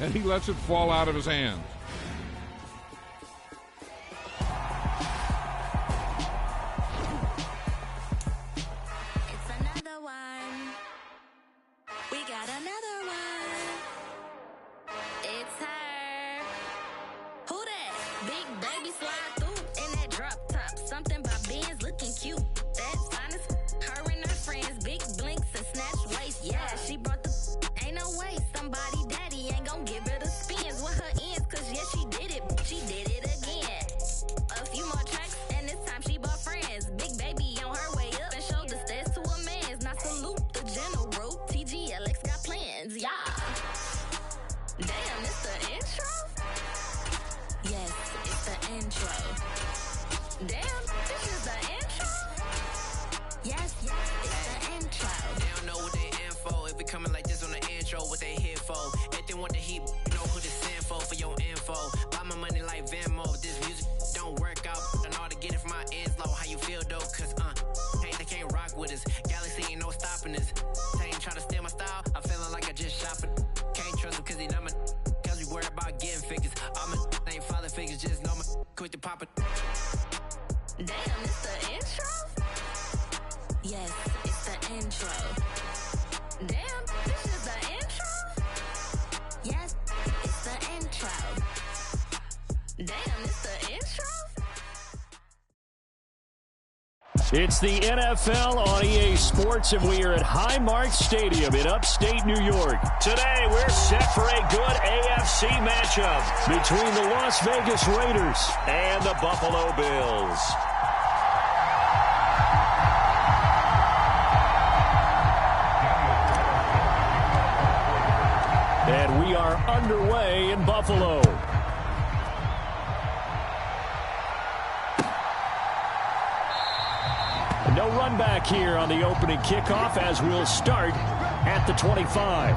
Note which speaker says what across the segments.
Speaker 1: and he lets it fall out of his hands.
Speaker 2: It's another one. We got another one. It's her. Who that? Big baby slide through in that drop top. Something by Benz looking cute. That's fine as her and her friends. Big blinks and snatch waist. Yeah, she brought the ain't no way. Somebody daddy ain't gon' give her the spins with her ends. Cause yeah, she did it. She did it again. A few more tracks and this time she bought friends. Big baby on her way up and showed the stairs to a man's. Now salute the general. TGLX got plans. Yeah. Damn, it's the intro? Yes, it's the intro. Damn, this is the intro? Yes, it's the intro.
Speaker 3: They don't know what they in for. If we coming like this on the intro, what they here for? If they want the heat, know who to send for your info. Buy my money like Venmo. This music don't work out. And all to get it from my ends low. How you feel though? Cause hey, they can't rock with us. Galaxy ain't no stopping us. They ain't try to steal my style. I'm feeling like I just shot for. Can't trust him cause he not my. Cause we worried about getting figures. All my ain't father figures. Just know my quick to pop it.
Speaker 2: Damn, it's the intro? Yes, it's the intro. Damn, this is the intro? Yes, it's the intro. Damn, it's the intro?
Speaker 4: It's the NFL on EA Sports, and we are at Highmark Stadium in upstate New York. Today, we're set for a good AFC matchup between the Las Vegas Raiders and the Buffalo Bills. And we are underway in Buffalo. No run back here on the opening kickoff as we'll start at the 25.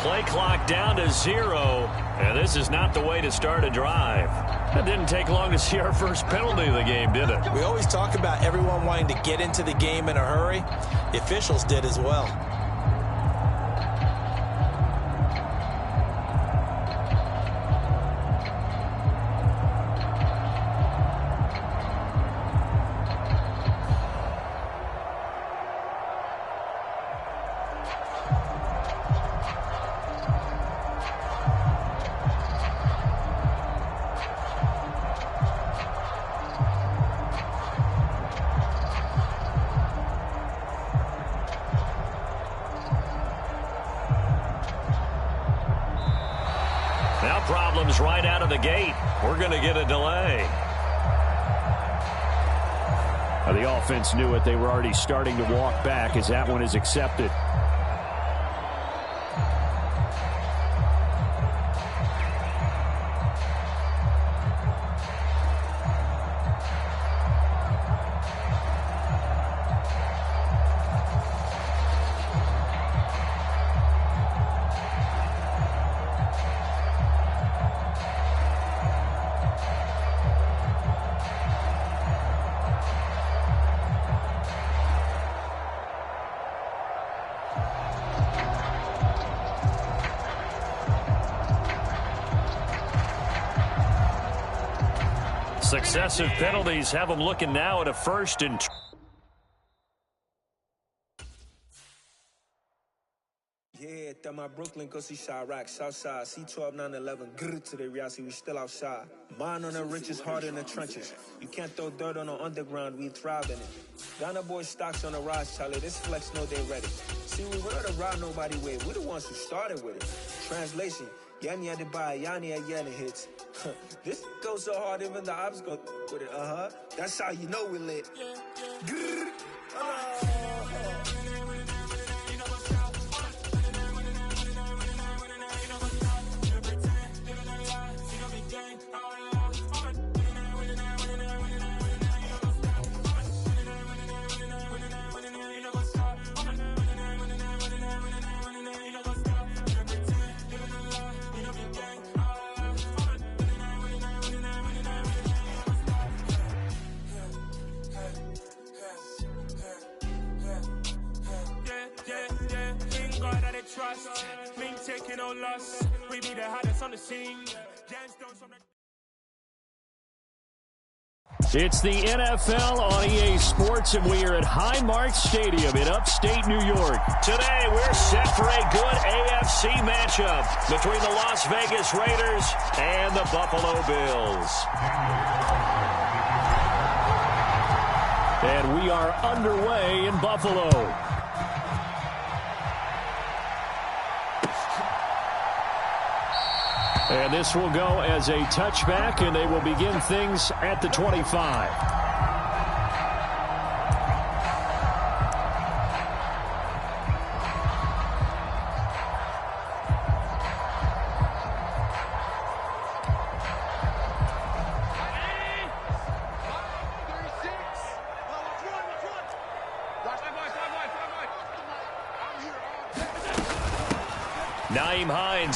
Speaker 4: Play clock down to 0, and this is not the way to start a drive. It didn't take long to see our first penalty of the game, did it?
Speaker 5: We always talk about everyone wanting to get into the game in a hurry. The officials did as well.
Speaker 4: right out of the gate. We're going to get a delay. The offense knew it. They were already starting to walk back as that one is accepted. Successive penalties have them looking now at a first and
Speaker 6: yeah, that my Brooklyn, go see Chirac, Southside, C12, 911, grrr to the reality, we still outside. Mine on the riches, heart in the trenches. You can't throw dirt on the underground, we thrive in it. Gunna boy stocks on the rise, Charlie, this flex know they ready. See, we were the ride nobody with, we're the ones who started with it. Translation, Yanni had to buy, Yanni had Yanni hits. This goes so hard, even the ops go with it, That's how you know we lit. Grrr.
Speaker 7: Trust, me taking no loss. We be the hottest on the scene.
Speaker 4: It's the NFL on EA Sports, and we are at Highmark Stadium in upstate New York. Today, we're set for a good AFC matchup between the Las Vegas Raiders and the Buffalo Bills. And we are underway in Buffalo. And this will go as a touchback, and they will begin things at the 25.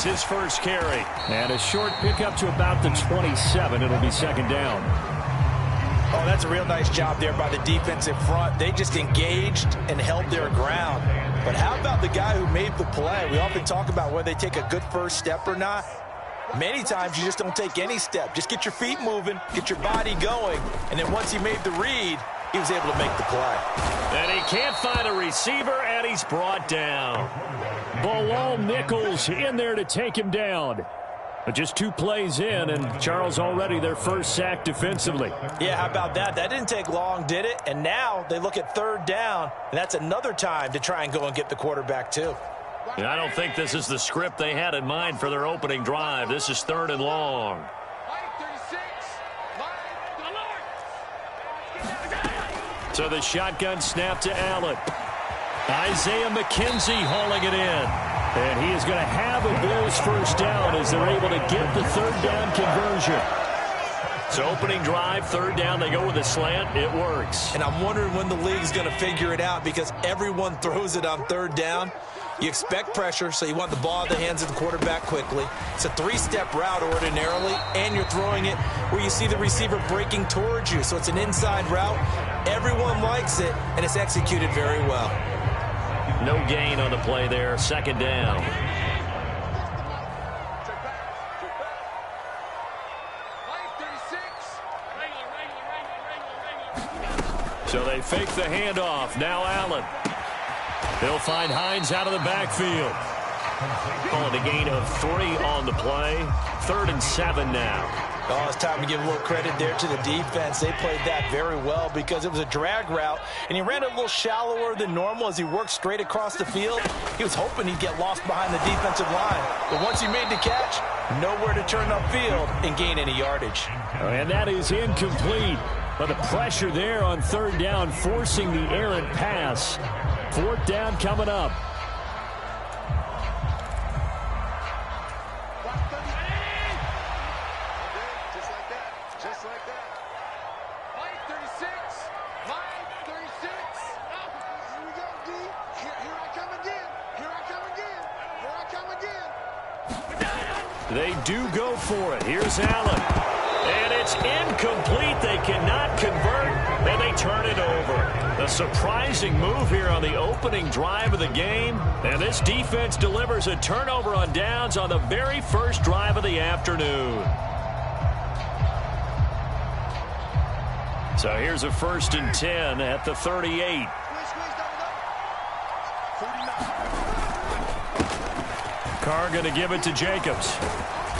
Speaker 4: His first carry. And a short pickup to about the 27. It'll be second down.
Speaker 5: Oh, that's a real nice job there by the defensive front. They just engaged and held their ground. But how about the guy who made the play? We often talk about whether they take a good first step or not. Many times you just don't take any step. Just get your feet moving, get your body going, and then once he made the read, he was able to make the play.
Speaker 4: And he can't find a receiver, and he's brought down. Bilal Nichols in there to take him down. But just 2 plays in, and Charles already their first sack defensively.
Speaker 5: Yeah, how about that? That didn't take long, did it? And now they look at third down, and that's another time to try and go and get the quarterback too.
Speaker 4: And I don't think this is the script they had in mind for their opening drive. This is 3rd and long. So the shotgun snap to Allen. Isaiah McKenzie hauling it in. And he is going to have a Bills first down as they're able to get the 3rd down conversion. So opening drive, 3rd down, they go with a slant. It works.
Speaker 5: And I'm wondering when the league's going to figure it out because everyone throws it on 3rd down. You expect pressure, so you want the ball in the hands of the quarterback quickly. It's a 3-step route ordinarily, and you're throwing it where you see the receiver breaking towards you. So it's an inside route. Everyone likes it, and it's executed very well.
Speaker 4: No gain on the play there. 2nd down. So they fake the handoff. Now Allen. They'll find Hines out of the backfield. Calling a gain of 3 on the play. 3rd and 7 now.
Speaker 5: Oh, it's time to give a little credit there to the defense. They played that very well because it was a drag route, and he ran it a little shallower than normal as he worked straight across the field. He was hoping he'd get lost behind the defensive line, but once he made the catch, Nowhere to turn upfield and gain any yardage.
Speaker 4: And that is incomplete. But the pressure there on third down, forcing the errant pass. Fourth down coming up.
Speaker 8: Just like that. Line 36. Line 36. Oh, here we go, D. Here I come again. Here I come again. Here I come again.
Speaker 4: They do go for it. Here's Allen. And it's incomplete. They cannot convert, and they turn it over. A surprising move here on the opening drive of the game. And this defense delivers a turnover on downs on the very first drive of the afternoon. So here's a 1st and 10 at the 38. Carr going to give it to Jacobs.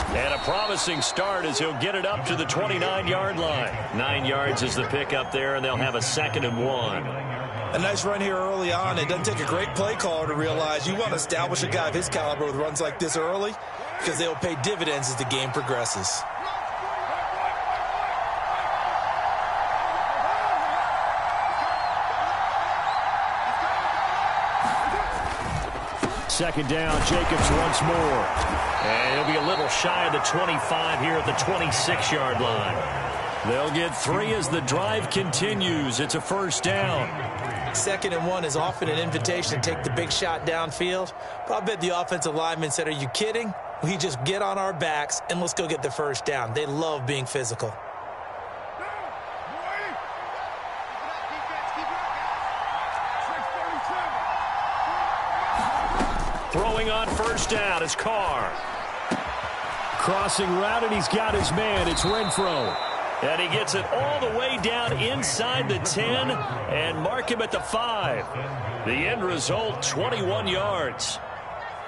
Speaker 4: And a promising start as he'll get it up to the 29-yard line. 9 yards is the pickup there, and they'll have a 2nd and 1.
Speaker 5: A nice run here early on. It doesn't take a great play caller to realize you want to establish a guy of his caliber with runs like this early because they will pay dividends as the game progresses.
Speaker 4: Second down, Jacobs once more. And he'll be a little shy of the 25 here at the 26-yard line. They'll get 3 as the drive continues. It's a 1st down.
Speaker 5: 2nd and 1 is often an invitation to take the big shot downfield. But I bet the offensive lineman said, are you kidding? We just get on our backs and let's go get the 1st down. They love being physical.
Speaker 4: Throwing on 1st down is Carr. Crossing route, and he's got his man. It's Renfro. And he gets it all the way down inside the 10 and mark him at the 5. The end result, 21 yards.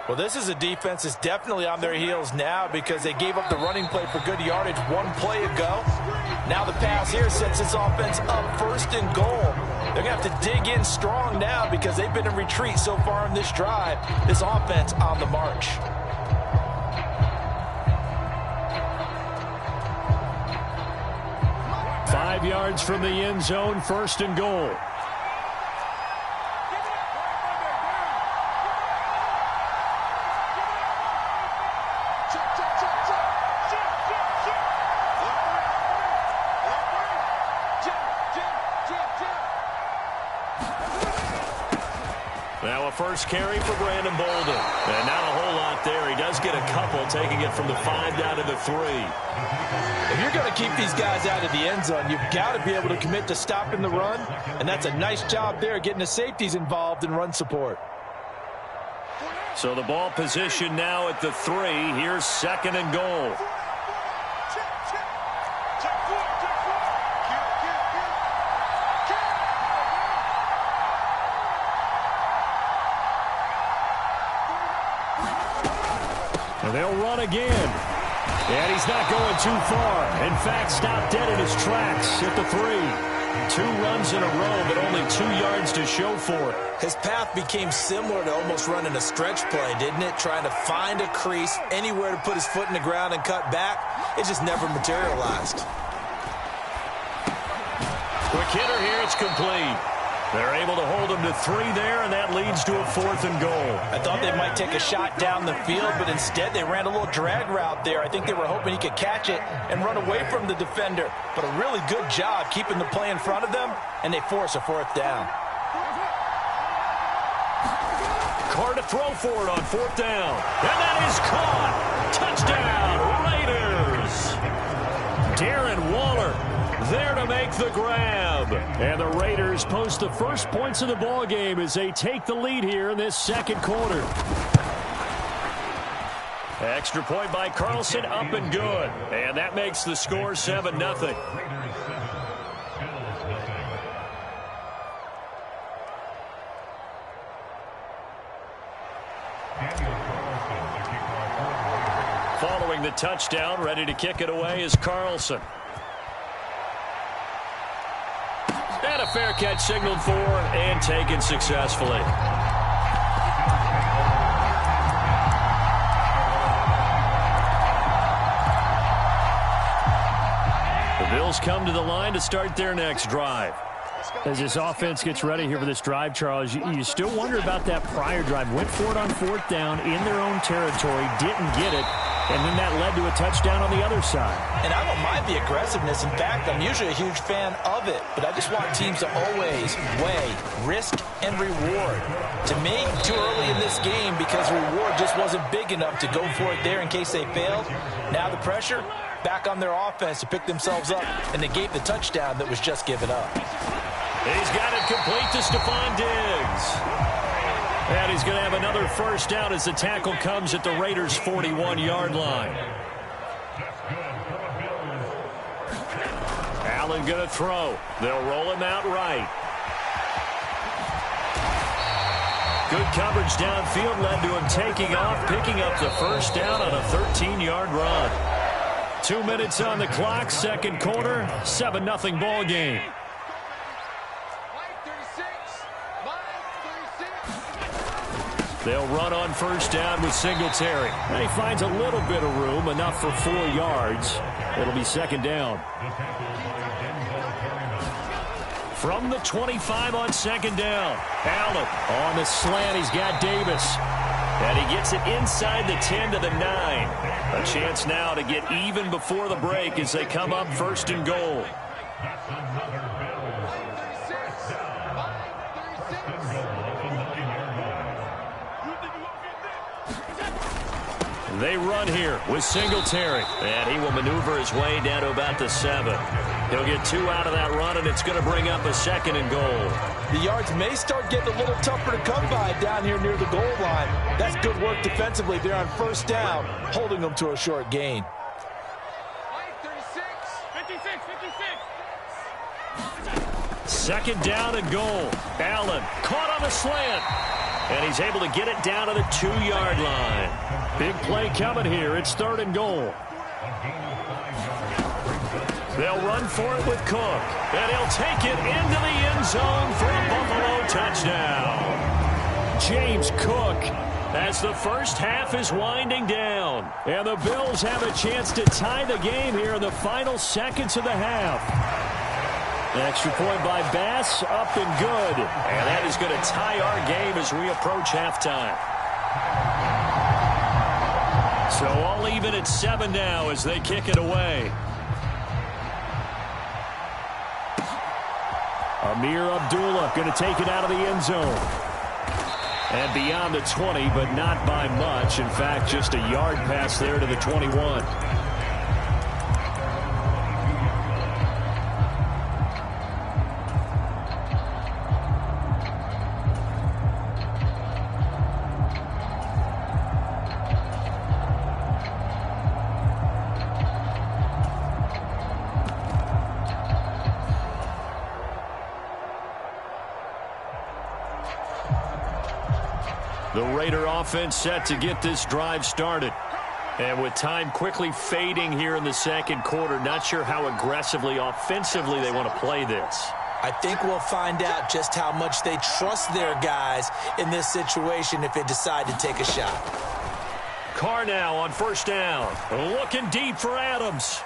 Speaker 5: Well, this is a defense that's definitely on their heels now because they gave up the running play for good yardage 1 play ago. Now the pass here sets this offense up 1st and goal. They're going to have to dig in strong now because they've been in retreat so far in this drive. This offense on the march.
Speaker 4: Five yards from the end zone, 1st and goal. Now a first carry for Brandon Bolden. And not a whole lot there. He does get a couple, taking it from the 5 down to the 3.
Speaker 5: If you're going to keep these guys out of the end zone, you've got to be able to commit to stopping the run. And that's a nice job there, getting the safeties involved in run support.
Speaker 4: So the ball position now at the 3. Here's 2nd and goal. And they'll run again. And he's not going too far. In fact, stopped dead in his tracks at the 3. 2 runs in a row, but only 2 yards to show for it.
Speaker 5: His path became similar to almost running a stretch play, didn't it? Trying to find a crease, anywhere to put his foot in the ground and cut back. It just never materialized.
Speaker 4: Quick hitter here, it's complete. They're able to hold him to 3 there, and that leads to a 4th and goal.
Speaker 5: I thought they might take a shot down the field, but instead they ran a little drag route there. I think they were hoping he could catch it and run away from the defender. But a really good job keeping the play in front of them, and they force a 4th down.
Speaker 4: Carr to throw for it on 4th down. And that is caught. Touchdown, Raiders. Darren Waller there to make the grab. And the Raiders post the first points of the ball game as they take the lead here in this 2nd quarter. Extra point by Carlson, up and good. And that makes the score 7-0. Following the touchdown, ready to kick it away is Carlson. And a fair catch signaled for and taken successfully. The Bills come to the line to start their next drive. As this offense gets ready here for this drive, Charles, you still wonder about that prior drive. Went for it on 4th down in their own territory, didn't get it, and then that led to a touchdown on the other side. And I don't mind the aggressiveness. In fact, I'm usually a huge fan of it, but I just want teams to always weigh risk and reward. To me, too early in this game because reward just wasn't big enough to go for it there in case they failed. Now the pressure back on their offense to pick themselves up and negate the touchdown that was just given up. He's got it complete to Stephon Diggs. And he's going to have another first down as the tackle comes at the Raiders' 41-yard line. Allen going to throw. They'll roll him out right. Good coverage downfield led to him taking off, picking up the first down on a 13-yard run. 2 minutes on the clock, second quarter, 7-0 ball game. They'll run on first down with Singletary. And he finds a little bit of room, enough for 4 yards. It'll be second down. From the 25 on second down. Allen on the slant. He's got Davis. And he gets it inside the 10 to the 9. A chance now to get even before the break as they come up first and goal. They run here with Singletary. And he will maneuver his way down to about the 7. He'll get 2 out of that run, and it's going to bring up a second and goal. The yards may start getting a little tougher to come by down here near the goal line. That's good work defensively there on first down, holding them to a short gain. 56. Second down and goal. Allen caught on the slant. And he's able to get it down to the 2-yard line. Big play coming here. It's third and goal. They'll run for it with Cook. And he'll take it into the end zone for a Buffalo touchdown. James Cook, as the first half is winding down. And the Bills have a chance to tie the game here in the final seconds of the half. An extra point by Bass, up and good. And that is going to tie our game as we approach halftime. So all even at 7 now as they kick it away. Amir Abdullah going to take it out of the end zone. And beyond the 20, but not by much. In fact, just a yard pass there to the 21. The Raider offense set to get this drive started. And with time quickly fading here in the second quarter, not sure how aggressively, offensively they want to play this. I think we'll find out just how much they trust their guys in this situation if they decide to take a shot. Carr now on first down. Looking deep for Adams.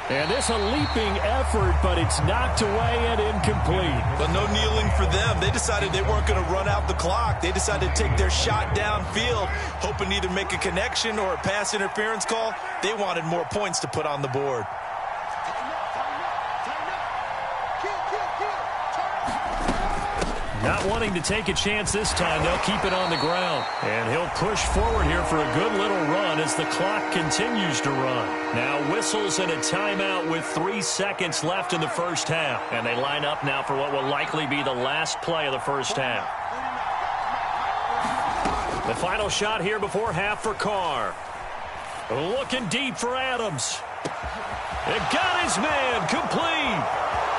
Speaker 4: And this a leaping effort, but it's knocked away and incomplete.
Speaker 5: But no kneeling for them. They decided they weren't going to run out the clock. They decided to take their shot downfield, hoping to either make a connection or a pass interference call. They wanted more points to put on the board.
Speaker 4: Not wanting to take a chance this time, they'll keep it on the ground. And he'll push forward here for a good little run as the clock continues to run. Now whistles and a timeout with 3 seconds left in the first half. And they line up now for what will likely be the last play of the first half. The final shot here before half for Carr. Looking deep for Adams. It got his man complete.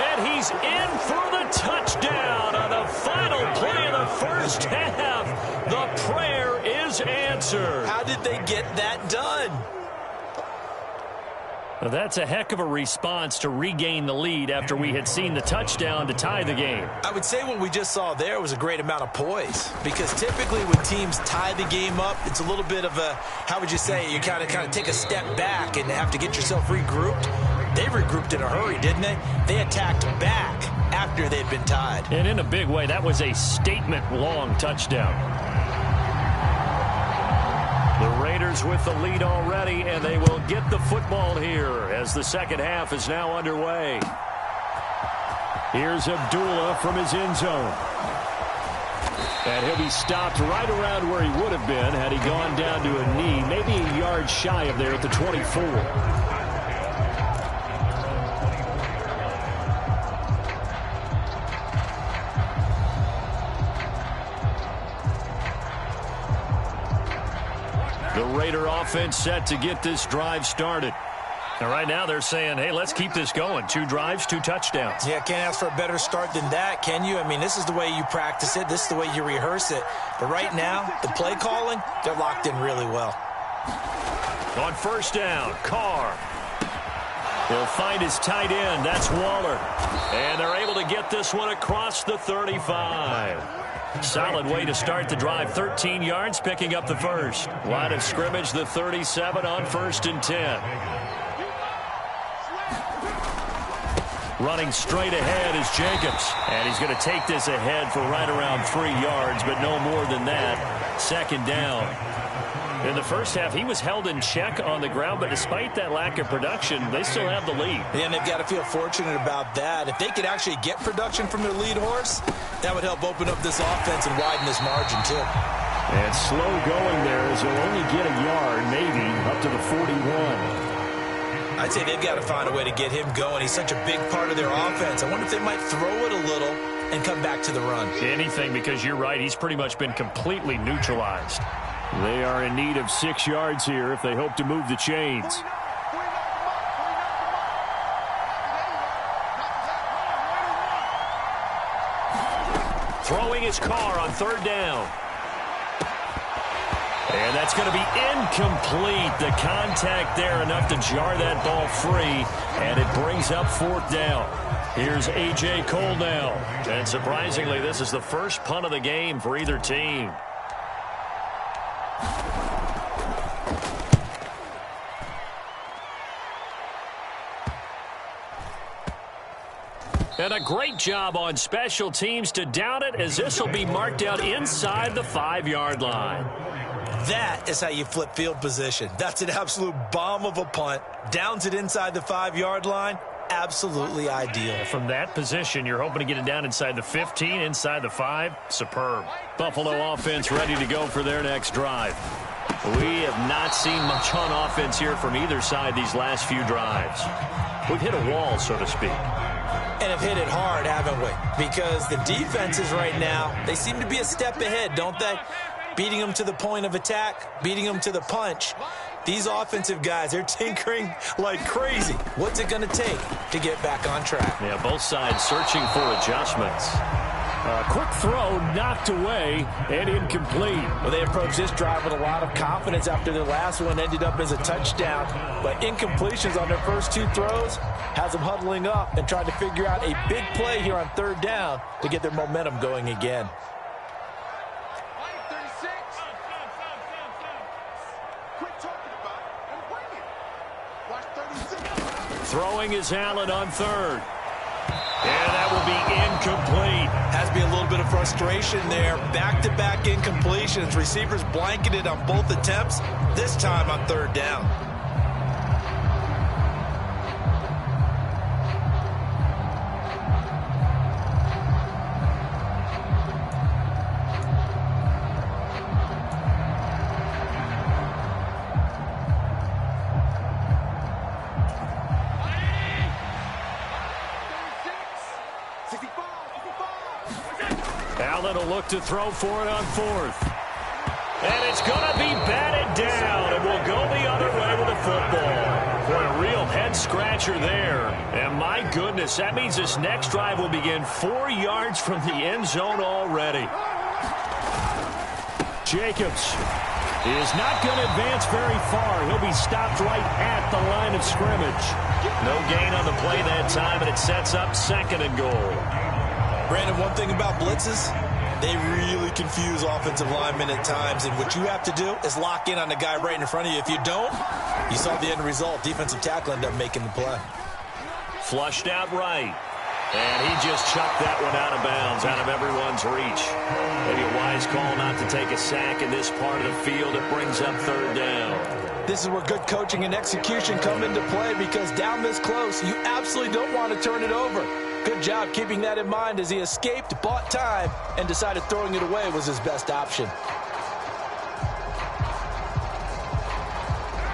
Speaker 4: And he's in for the touchdown on the final play of the first half. The prayer is answered.
Speaker 5: How did they get that done?
Speaker 4: Well, that's a heck of a response to regain the lead after we had seen the touchdown to tie the game.
Speaker 5: I would say what we just saw there was a great amount of poise, because typically when teams tie the game up, it's a little bit of a, how would you say, you kind of take a step back and have to get yourself regrouped. they regrouped in a hurry, didn't they? They attacked back after they'd been tied.
Speaker 4: And in a big way, that was a statement-long touchdown. The Raiders with the lead already, and they will get the football here as the second half is now underway. Here's Abdullah from his end zone. And he'll be stopped right around where he would have been had he gone down to a knee, maybe a yard shy of there at the 24. The Raider offense set to get this drive started. And right now they're saying, hey, let's keep this going. 2 drives, 2 touchdowns.
Speaker 5: Yeah, can't ask for a better start than that, can you? I mean, this is the way you practice it. This is the way you rehearse it. But right now, the play calling, they're locked in really well.
Speaker 4: On first down, Carr. He'll find his tight end. That's Waller. And they're able to get this one across the 35. Solid way to start the drive. 13 yards, picking up the first. Line of scrimmage, the 37 on 1st and 10. Running straight ahead is Jacobs. And he's going to take this ahead for right around 3 yards, but no more than that. Second down. In the first half, he was held in check on the ground, but despite that lack of production, they still have the lead.
Speaker 5: Yeah, and they've got to feel fortunate about that. If they could actually get production from their lead horse, that would help open up this offense and widen this margin, too.
Speaker 4: And slow going there as he'll only get a yard, maybe, up to the 41.
Speaker 5: I'd say they've got to find a way to get him going. He's such a big part of their offense. I wonder if they might throw it a little and come back to the run.
Speaker 4: Anything, because you're right. He's pretty much been completely neutralized. They are in need of 6 yards here if they hope to move the chains. Throwing his Carr on 3rd down. And that's going to be incomplete. The contact there enough to jar that ball free, and it brings up 4th down. Here's A.J. Cole now. And surprisingly, this is the first punt of the game for either team. And a great job on special teams to down it, as this will be marked out inside the 5-yard line.
Speaker 5: That is how you flip field position. That's an absolute bomb of a punt. Downs it inside the 5-yard line. Absolutely ideal.
Speaker 4: From that position, you're hoping to get it down inside the 15, inside the 5. Superb. Buffalo offense ready to go for their next drive. We have not seen much on offense here from either side these last few drives. We've hit a wall, so to speak.
Speaker 5: And have hit it hard, haven't we? Because the defenses right now, they seem to be a step ahead, don't they? Beating them to the point of attack, beating them to the punch. These offensive guys, they're tinkering like crazy. What's it going to take to get back on track?
Speaker 4: Yeah, both sides searching for adjustments. Quick throw knocked away and incomplete.
Speaker 5: Well, they approached this drive with a lot of confidence after their last one ended up as a touchdown. But incompletions on their first 2 throws has them huddling up and trying to figure out a big play here on 3rd down to get their momentum going again.
Speaker 4: Throwing is Allen on 3rd. And that will be incomplete.
Speaker 5: Has to be a little bit of frustration there. Back-to-back incompletions. Receivers blanketed on both attempts, this time on 3rd down.
Speaker 4: Allen will look to throw for it on 4th. And it's going to be batted down, and we'll go the other way with the football. For a real head-scratcher there. And my goodness, that means this next drive will begin 4 yards from the end zone already. Jacobs is not going to advance very far. He'll be stopped right at the line of scrimmage. No gain on the play that time, and it sets up 2nd and goal.
Speaker 5: Brandon, one thing about blitzes, they really confuse offensive linemen at times, and what you have to do is lock in on the guy right in front of you. If you don't, you saw the end result. Defensive tackle ended up making the play.
Speaker 4: Flushed out right. And he just chucked that one out of bounds, out of everyone's reach. Maybe a wise call not to take a sack in this part of the field. It brings up third down.
Speaker 5: This is where good coaching and execution come into play, because down this close, you absolutely don't want to turn it over. Good job keeping that in mind as he escaped, bought time, and decided throwing it away was his best option.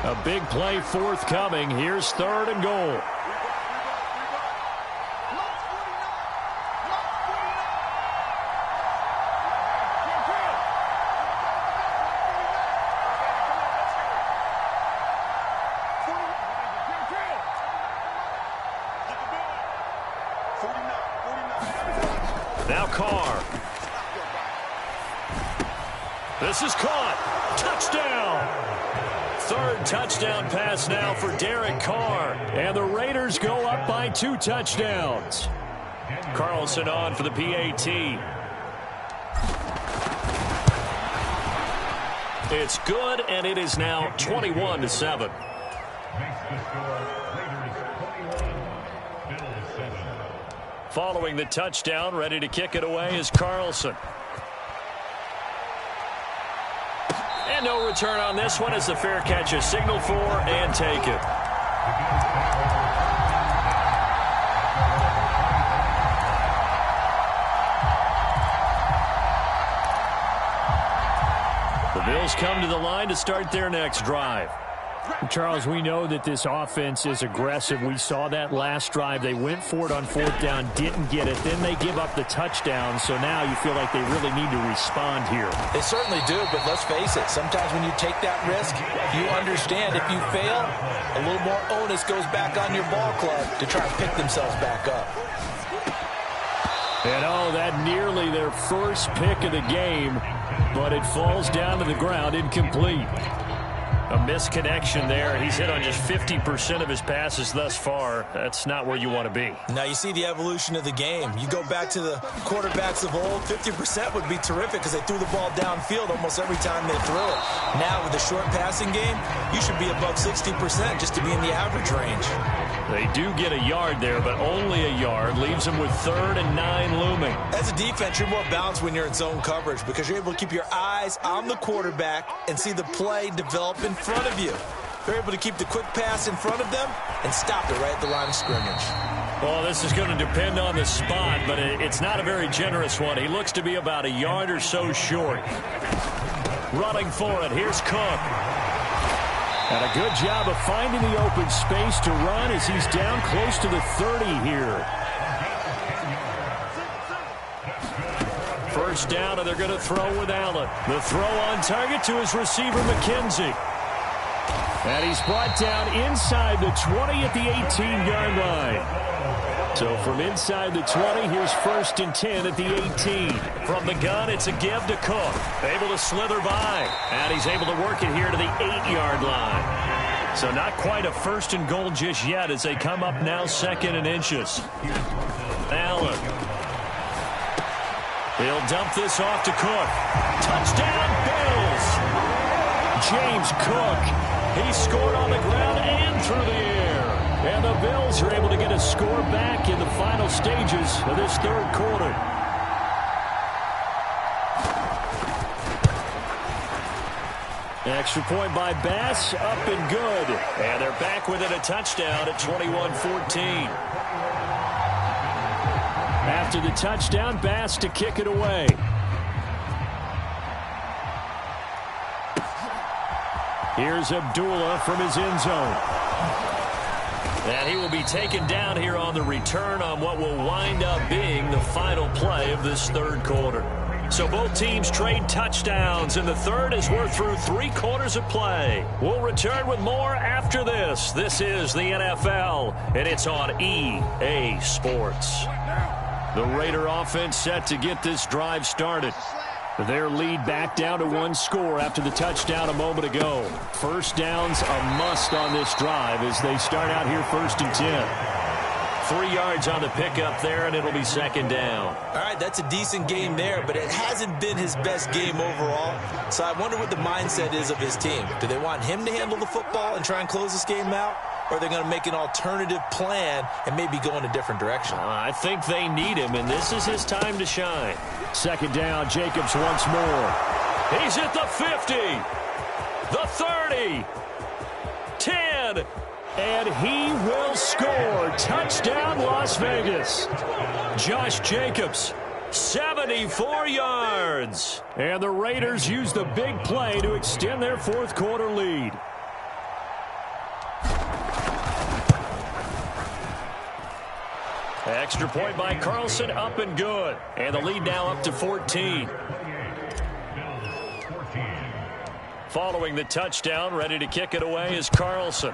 Speaker 4: A big play forthcoming. Here's third and goal. Now Carr. This is caught. Touchdown. Third touchdown pass now for Derek Carr. And the Raiders go up by 2 touchdowns. Carlson on for the PAT. It's good, and it is now 21-7. Following the touchdown, ready to kick it away is Carlson. And no return on this one as the fair catch is signaled for and taken. The Bills come to the line to start their next drive.
Speaker 9: Charles, we know that this offense is aggressive. We saw that last drive. They went for it on fourth down, didn't get it. Then they give up the touchdown, so now you feel like they really need to respond here.
Speaker 5: They certainly do, but let's face it, sometimes when you take that risk, you understand if you fail, a little more onus goes back on your ball club to try and pick themselves back up.
Speaker 9: And oh, that nearly their first pick of the game, but it falls down to the ground incomplete.
Speaker 4: A misconnection there. He's hit on just 50% of his passes thus far. That's not where you want to be.
Speaker 5: Now you see the evolution of the game. You go back to the quarterbacks of old, 50% would be terrific because they threw the ball downfield almost every time they threw it. Now with the short passing game, you should be above 60% just to be in the average range.
Speaker 4: They do get a yard there, but only a yard. Leaves them with 3rd and 9 looming.
Speaker 5: As a defense, you're more balanced when you're in zone coverage because you're able to keep your eyes on the quarterback and see the play develop in front of you. They're able to keep the quick pass in front of them and stop it right at the line of scrimmage.
Speaker 4: Well, this is going to depend on the spot, but it's not a very generous one. He looks to be about a yard or so short. Running for it, here's Cook.
Speaker 9: And a good job of finding the open space to run as he's down close to the 30 here.
Speaker 4: First down, and they're going to throw with Allen. The throw on target to his receiver, McKenzie.
Speaker 9: And he's brought down inside the 20 at the 18-yard line. So from inside the 20, here's 1st and 10 at the 18.
Speaker 4: From the gun, it's a give to Cook. Able to slither by. And he's able to work it here to the 8-yard line. So not quite a 1st and goal just yet as they come up now 2nd and inches. Allen. He'll dump this off to Cook. Touchdown, Bills! James Cook. He scored on the ground and through the air. And the Bills are able to get a score back in the final stages of this 3rd quarter.
Speaker 9: Extra point by Bass, up and good.
Speaker 4: And they're back within a touchdown at 21-14.
Speaker 9: After the touchdown, Bass to kick it away. Here's Abdullah from his end zone.
Speaker 4: And he will be taken down here on the return on what will wind up being the final play of this 3rd quarter. So both teams trade touchdowns in the 3rd as we're through 3 quarters of play. We'll return with more after this. This is the NFL, and it's on EA Sports.
Speaker 9: The Raider offense set to get this drive started. Their lead back down to 1 score after the touchdown a moment ago. First down's a must on this drive as they start out here 1st and 10.
Speaker 4: 3 yards on the pickup there, and it'll be 2nd down.
Speaker 5: All right, that's a decent game there, but it hasn't been his best game overall. So I wonder what the mindset is of his team. Do they want him to handle the football and try and close this game out? or they're going to make an alternative plan and maybe go in a different direction?
Speaker 9: I think they need him, and this is his time to shine. Second down, Jacobs once more. He's at the 50, the 30, 10, and he will score. Touchdown, Las Vegas. Josh Jacobs, 74 yards. And the Raiders use the big play to extend their fourth quarter lead. Extra point by Carlson, up and good. And the lead now up to 14. Following the touchdown, ready to kick it away is Carlson.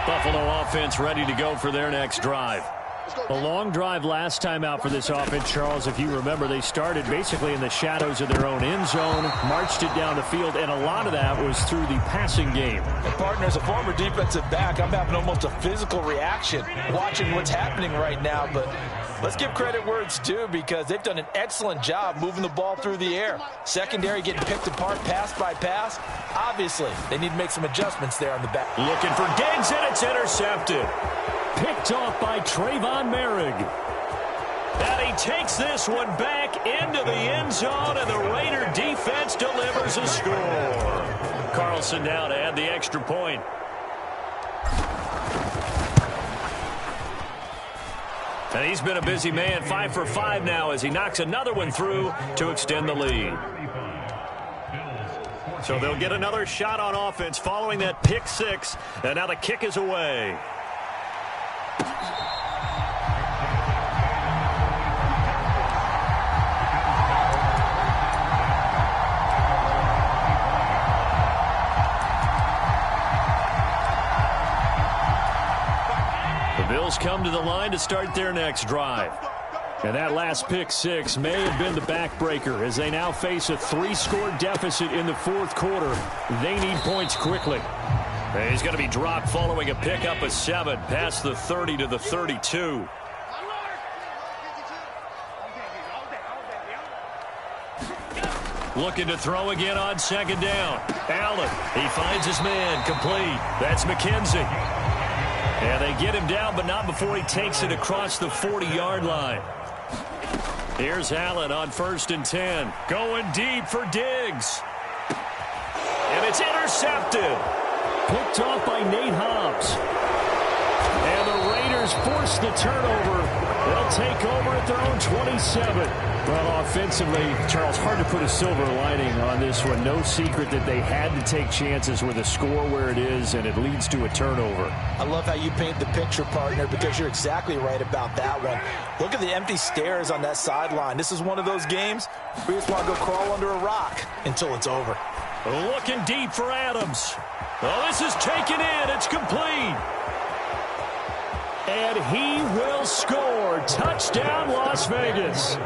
Speaker 9: Buffalo offense ready to go for their next drive. A long drive last time out for this offense, Charles. If you remember, they started basically in the shadows of their own end zone, marched it down the field, and a lot of that was through the passing game.
Speaker 5: And partner, as a former defensive back, I'm having almost a physical reaction watching what's happening right now. But let's give credit where it's due, because they've done an excellent job moving the ball through the air. Secondary getting picked apart pass by pass. Obviously, they need to make some adjustments there on the back.
Speaker 9: Looking for Diggs, and it's intercepted. Picked off by Trayvon Merrick. And he takes this one back into the end zone, and the Raider defense delivers a score. Carlson now to add the extra point. And he's been a busy man, 5 for 5 now as he knocks another one through to extend the lead. So they'll get another shot on offense following that pick six, and now the kick is away. The Bills come to the line to start their next drive. And that last pick six may have been the backbreaker as they now face a 3-score deficit in the fourth quarter. They need points quickly. And he's going to be dropped following a pickup of 7 past the 30 to the 32. Looking to throw again on second down. Allen, he finds his man, complete. That's McKenzie. And they get him down, but not before he takes it across the 40-yard line. Here's Allen on 1st and 10. Going deep for Diggs. And it's intercepted. Picked off by Nate Hobbs. And the Raiders force the turnover. They'll take over at their own 27. Well, offensively, Charles, hard to put a silver lining on this one. No secret that they had to take chances with a score where it is, and it leads to a turnover.
Speaker 5: I love how you paint the picture, partner, because you're exactly right about that one. Look at the empty stairs on that sideline. This is one of those games where you just want to go crawl under a rock until it's over.
Speaker 9: Looking deep for Adams. Oh, this is taken in. It's complete. And he will score. Touchdown, Las Vegas.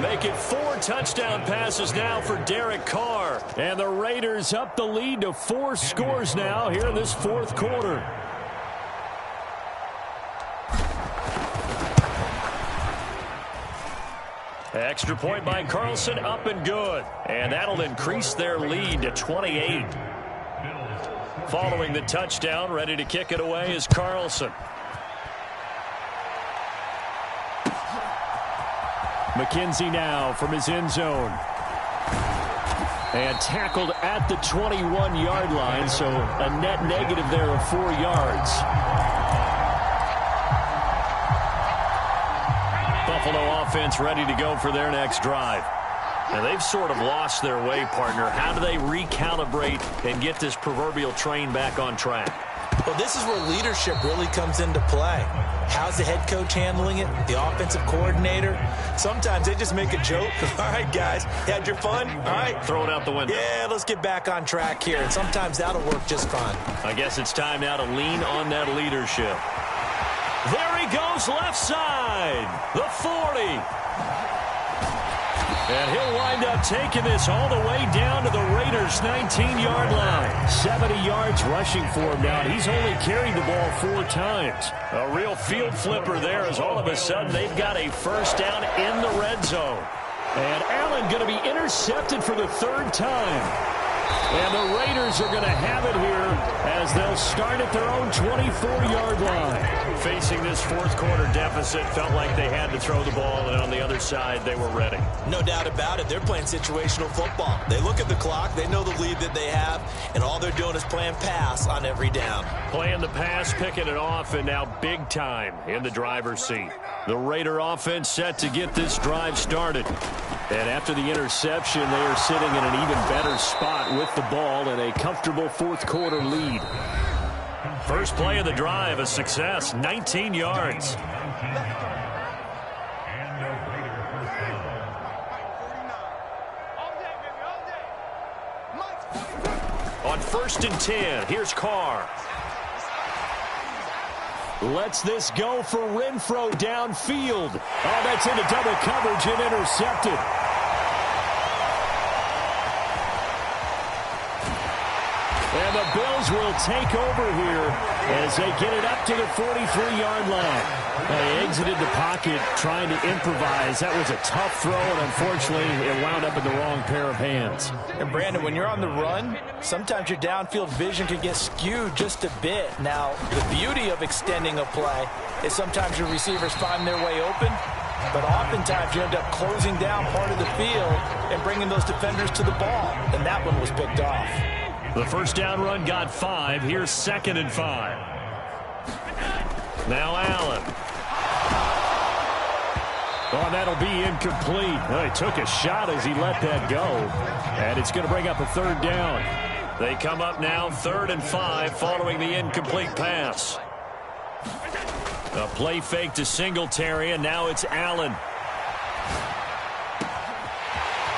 Speaker 9: Make it 4 touchdown passes now for Derek Carr. And the Raiders up the lead to 4 scores now here in this fourth quarter. Extra point by Carlson, up and good. And that'll increase their lead to 28. Following the touchdown, ready to kick it away is Carlson. McKenzie now from his end zone. And tackled at the 21-yard line, so a net negative there of 4 yards. Buffalo offense ready to go for their next drive. Now, they've sort of lost their way, partner. How do they recalibrate and get this proverbial train back on track?
Speaker 5: Well, this is where leadership really comes into play. How's the head coach handling it? The offensive coordinator? Sometimes they just make a joke. All right, guys, you had your fun? All right.
Speaker 9: Throw it out the window.
Speaker 5: Yeah, let's get back on track here. And sometimes that'll work just fine.
Speaker 9: I guess it's time now to lean on that leadership. There he goes, left side. The 40.
Speaker 4: And he'll wind up taking this all the way down to the Raiders' 19-yard line. 70 yards rushing for him now, and he's only carried the ball 4 times. A real field flipper there as all of a sudden they've got a first down in the red zone. And Allen going to be intercepted for the 3rd time. And the Raiders are going to have it here as they'll start at their own 24-yard line. Facing this 4th quarter deficit, felt like they had to throw the ball, and on the other side, they were ready.
Speaker 5: No doubt about it. They're playing situational football. They look at the clock, they know the lead that they have, and all they're doing is playing pass on every down.
Speaker 4: Playing the pass, picking it off, and now big time in the driver's seat. The Raider offense set to get this drive started. And after the interception, they are sitting in an even better spot with the ball and a comfortable 4th quarter lead. First play of the drive, a success, 19 yards. On 1st and 10, here's Carr. Lets this go for Renfro downfield. Oh, that's into double coverage and intercepted. And the Bills will take over here as they get it up to the 43-yard line. They exited the pocket trying to improvise. That was a tough throw, and unfortunately, it wound up in the wrong pair of hands.
Speaker 5: And, Brandon, when you're on the run, sometimes your downfield vision can get skewed just a bit. Now, the beauty of extending a play is sometimes your receivers find their way open, but oftentimes you end up closing down part of the field and bringing those defenders to the ball, and that one was picked off.
Speaker 4: The first down run got 5. Here's 2nd and 5. Now Allen. Oh, that'll be incomplete. Well, he took a shot as he let that go. And it's going to bring up a 3rd down. They come up now 3rd and 5 following the incomplete pass. A play fake to Singletary, and now it's Allen.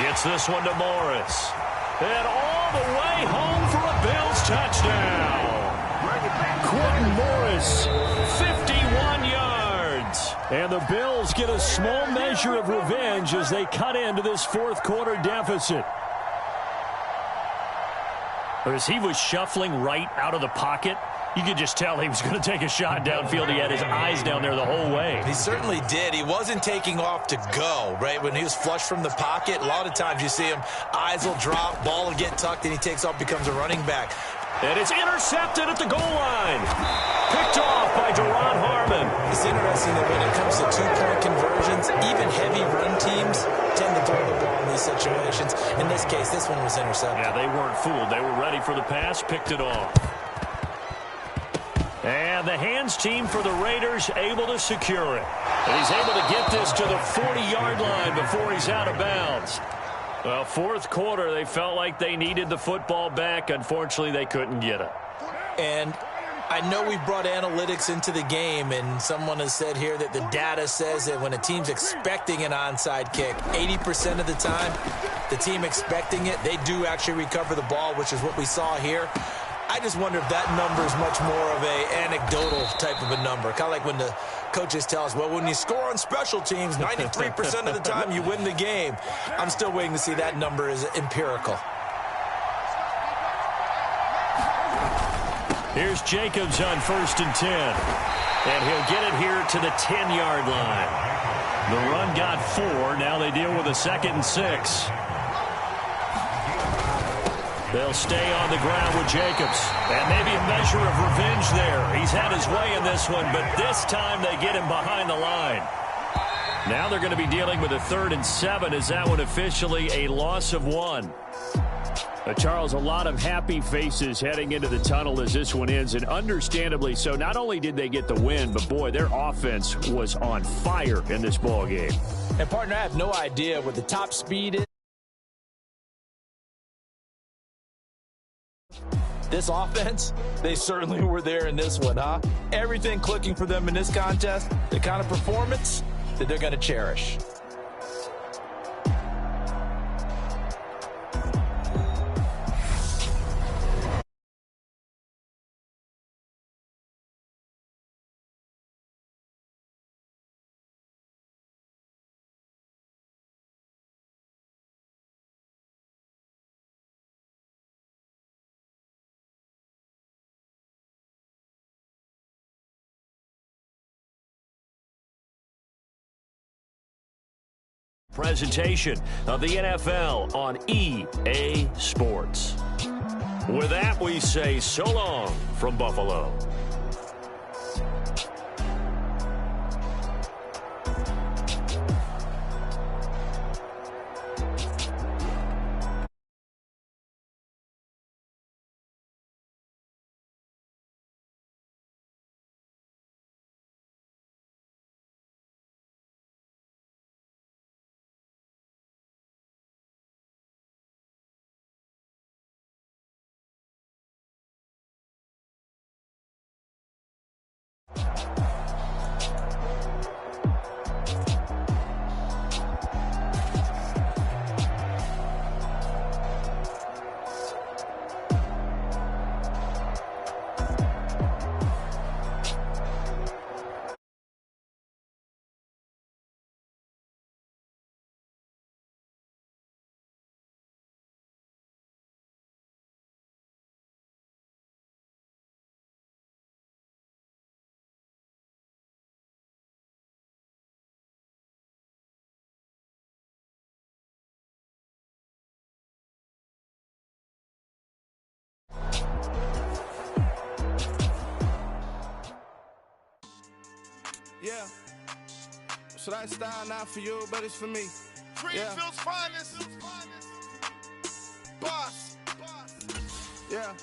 Speaker 4: Gets this one to Morris. And all the way home for a Bills touchdown. Quentin Morris, 51 yards. And the Bills get a small measure of revenge as they cut into this 4th quarter deficit. As he was shuffling right out of the pocket, you could just tell he was going to take a shot downfield. He had his eyes down there the whole way.
Speaker 5: He certainly did. He wasn't taking off to go, right? When he was flush from the pocket, a lot of times you see him, eyes will drop, ball will get tucked, and he takes off, becomes a running back.
Speaker 4: And it's intercepted at the goal line. Picked off by Duron Harmon.
Speaker 5: It's interesting that when it comes to 2-point conversions, even heavy run teams tend to throw the ball in these situations. In this case, this one was intercepted.
Speaker 4: Yeah, they weren't fooled. They were ready for the pass, picked it off. And the hands team for the Raiders able to secure it. And he's able to get this to the 40-yard line before he's out of bounds. Well, 4th quarter, they felt like they needed the football back. Unfortunately, they couldn't get it.
Speaker 5: And I know we've brought analytics into the game, and someone has said here that the data says that when a team's expecting an onside kick, 80% of the time, the team expecting it, they do actually recover the ball, which is what we saw here. I just wonder if that number is much more of a anecdotal type of a number. Kind of like when the coaches tell us, well, when you score on special teams, 93% of the time you win the game. I'm still waiting to see that number is empirical.
Speaker 4: Here's Jacobs on 1st and 10. And he'll get it here to the 10-yard line. The run got 4. Now they deal with a 2nd and 6. They'll stay on the ground with Jacobs. And maybe a measure of revenge there. He's had his way in this one, but this time they get him behind the line. Now they're going to be dealing with a 3rd and 7. Is that one officially a loss of 1? Charles, a lot of happy faces heading into the tunnel as this one ends, and understandably so. Not only did they get the win, but boy, their offense was on fire in this ball game.
Speaker 5: And partner, I have no idea what the top speed is. This offense, they certainly were there in this one, huh? Everything clicking for them in this contest, the kind of performance that they're going to cherish.
Speaker 4: presentation of the NFL on EA Sports. With that, we say so long from Buffalo.
Speaker 10: Yeah. So that style not for you, but it's for me.
Speaker 8: Greenfield's finest. Boss.
Speaker 10: Yeah.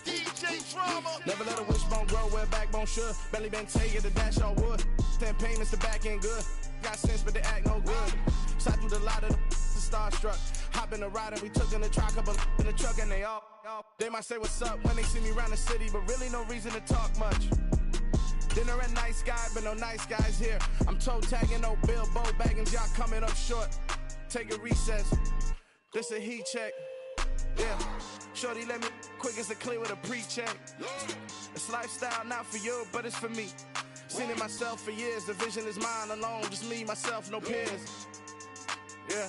Speaker 8: DJ Drama.
Speaker 10: Never let a wishbone grow where backbone should. Belly been taking the dash all wood. 10 payments, the back end good. Got sense, but they act no good. Shot through the lot of the starstruck. Hop in the ride and we took in the truck, couple in the truck, and they might say what's up when they see me around the city, but really no reason to talk much. Dinner at nice guy, but no nice guys here. I'm toe tagging, no Bilbo baggins, y'all coming up short. Take a recess. This a heat check. Yeah. Shorty let me quick as a clear with a pre-check. It's lifestyle not for you, but it's for me. Seen it myself for years. The vision is mine alone, just me, myself, no peers. Yeah.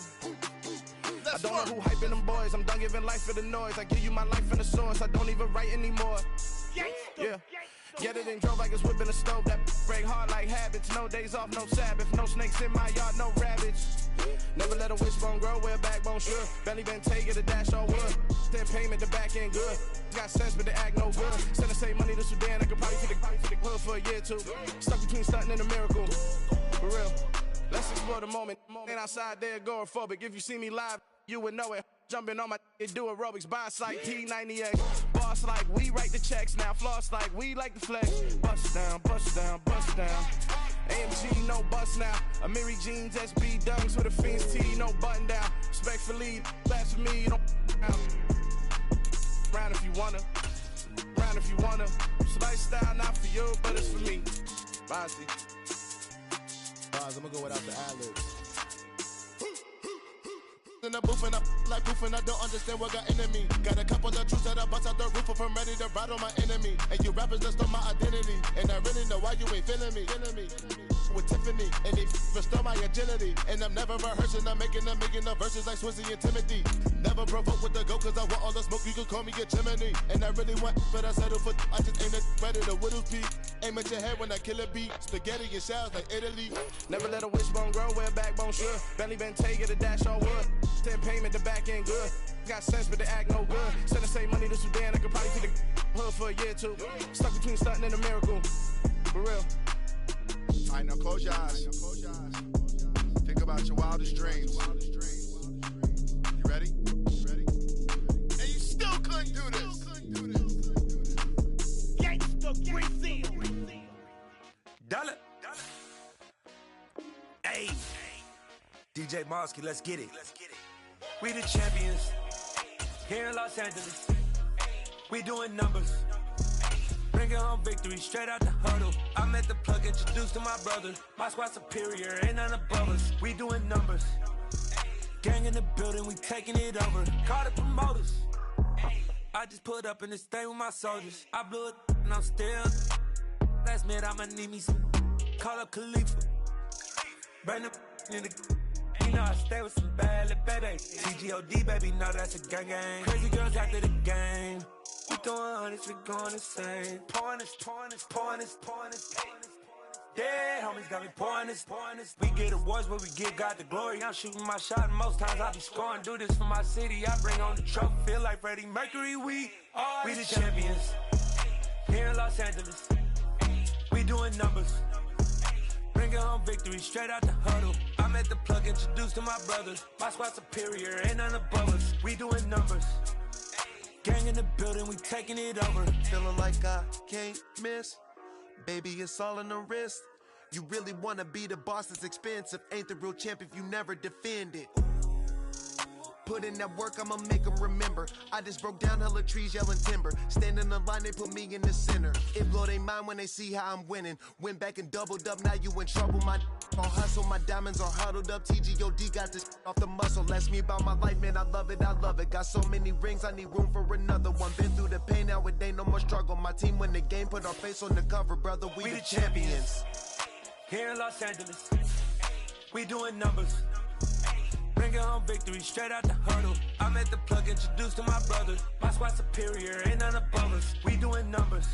Speaker 10: I don't know who hyping them boys. I'm done giving life for the noise. I give you my life in the source. I don't even write anymore. Yeah. Get it and drove like it's whipping a stove. That break hard like habits. No days off, no Sabbath. No snakes in my yard, no rabbits. Never let a wishbone grow where backbone should. Belly been taking the dash all wood. 10 payment, the back end good. Got sense, but they act no good. Send the same money to Sudan. I could probably feed the hood for a year or two. Stuck between stunting and a miracle. For real. Let's explore the moment. Ain't outside there agoraphobic. If you see me live, you would know it. Jumping on my do aerobics, boss like T90X. Boss like we write the checks now. Floss like we like the flex. Bust down, bust down, bust down. AMG, no bust now. Amiri jeans, SB dunks with a Fiends T, no button down. Respectfully, that's for me, you don't round if you wanna. Round if you wanna. It's lifestyle not for you, but it's for me. Bossy.
Speaker 11: I'm gonna go without the ad-libs. In the booth and I like proof and I don't understand what got into me. Got a couple of truths that I bust out the roof if I'm ready to ride on my enemy. And you rappers just stole my identity. And I really know why you ain't feeling me. With Tiffany, and they restore my agility. And I'm never rehearsing, I'm making a million of verses like Swizzy and Timothy. Never provoke with the go, cause I want all the smoke, you can call me a chimney. And I really want, but I settle for, I just aim it ready to Whittles Peak. Aim at your head when I kill a beat. Spaghetti and shells like Italy.
Speaker 10: Never let a wishbone grow where backbone should. Belly been taking the dash all wood. 10 payment, the back end good. Got sense, but they act no good. Send the same money to Sudan, I could probably feed the hood for a year or two. Stuck between stunting and a miracle. For real.
Speaker 8: All right, now close your eyes. Think about your wildest dreams. You ready? And you still couldn't do this. Gangsta Brazil.
Speaker 12: Dollar. Hey. DJ Mosky, let's get it. We the champions. Here in Los Angeles. We doing numbers. Bringing home victory straight out the huddle. I'm at the plug, introduced to my brothers. My squad superior, ain't none above us. We doing numbers. Gang in the building, we taking it over. Call the promoters. I just put up in this thing with my soldiers. I blew it and I'm still. Last minute I'ma need me some. Call up Khalifa. Bring the in the. You know I stay with some bad little babies. CGOD baby, know that's a gang gang. Crazy girls after the game. We throwing hundreds, we going insane. Pouring this. Dead homies got me pouring this. We get awards, but we give God the glory. I'm shooting my shot, and most times I be scoring. Do this for my city, I bring on the trophy. Feel like Freddie Mercury, we the champions. Here in Los Angeles, we doing numbers. Bringing home victory straight out the huddle. I'm at the plug, introduced to my brothers. My squad superior, ain't none above us. We doing numbers. Gang in the building, we taking it over.
Speaker 13: Feeling like I can't miss. Baby, it's all in the wrist. You really wanna be the boss, it's expensive. Ain't the real champ if you never defend it. Put in that work, I'ma make them remember. I just broke down hella trees, yelling timber. Stand in the line, they put me in the center. It blow their mind when they see how I'm winning. Went back and doubled up, now you in trouble. My on hustle, my diamonds are huddled up. TGOD got this off the muscle. Ask me about my life, man, I love it, I love it. Got so many rings, I need room for another one. Been through the pain, now it ain't no more struggle. My team win the game, put our face on the cover, brother, we the champions.
Speaker 12: Here in Los Angeles, we doing numbers. Bringing home victory straight out the huddle. I'm at the plug, introduced to my brothers. My squad superior, ain't none above us. We doing numbers.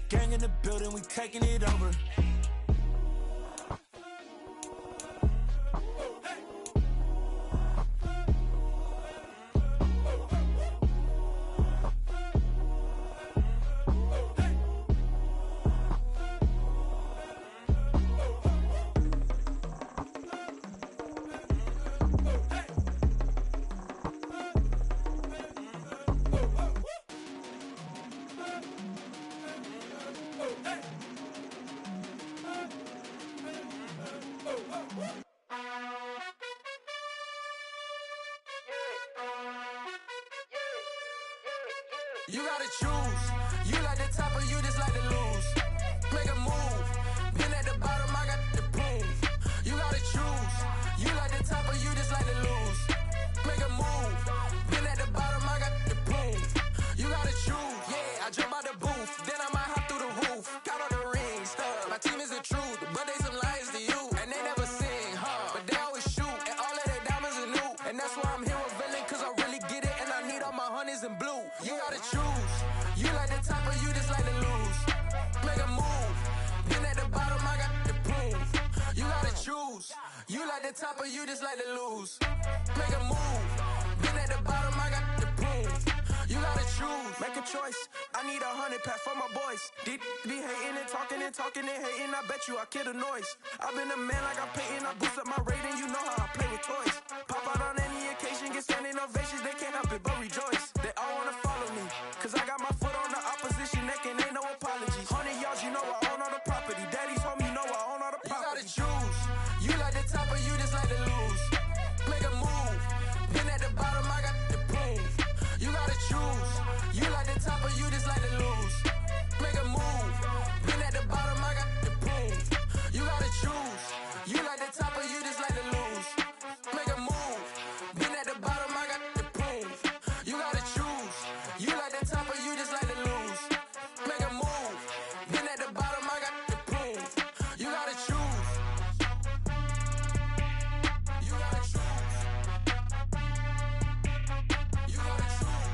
Speaker 12: Gang in the building, we taking it over.
Speaker 3: You gotta choose. You like the top or you just like to lose. Make a move. Been at the bottom, I got the proof. You gotta choose. You like the top or you just like to lose. Make a move. Been at the bottom, I got the proof. You gotta choose. Yeah, I jump out the booth. Then I might hop through the roof. Count all the rings. Stuff. My team is the truth, but they some liars to you. And they never sing, but they always shoot. And all of their diamonds are new. And that's why I'm here with villain, cause I really get it. And I need all my honeys in blue. You gotta choose. You like the top or you just like to lose. Make a move. Been at the bottom, I got the proof. You gotta choose. You like the top or you just like to lose. Make a move. Been at the bottom, I got the proof. You gotta choose. Make a choice. I need 100 pack for my boys. Be hating and talking and hating. I bet you I kill the noise. I've been a man like I'm Peyton. I boost up my rating. You know how I play with toys. Pop out on any occasion, get standing ovations. They can't help it but rejoice. They all wanna follow me, cause I got my foot on the opposition neck and ain't no apologies. 100 yards, you know I own all the property. Daddy's home, you know I own all the property. You gotta choose. You like the top or you just like to lose. Make a move. Been at the bottom, I got the proof. You gotta choose. You like the top or you just like to lose. Make a move. Been at the bottom, I got the proof. You gotta choose. You like the top or you just like to lose. Make a move. Been at the bottom, I got the proof. You gotta choose. You like the top or you just like to lose. Make a move. Been at the bottom, I got the proof. You gotta choose. You gotta choose. You gotta choose.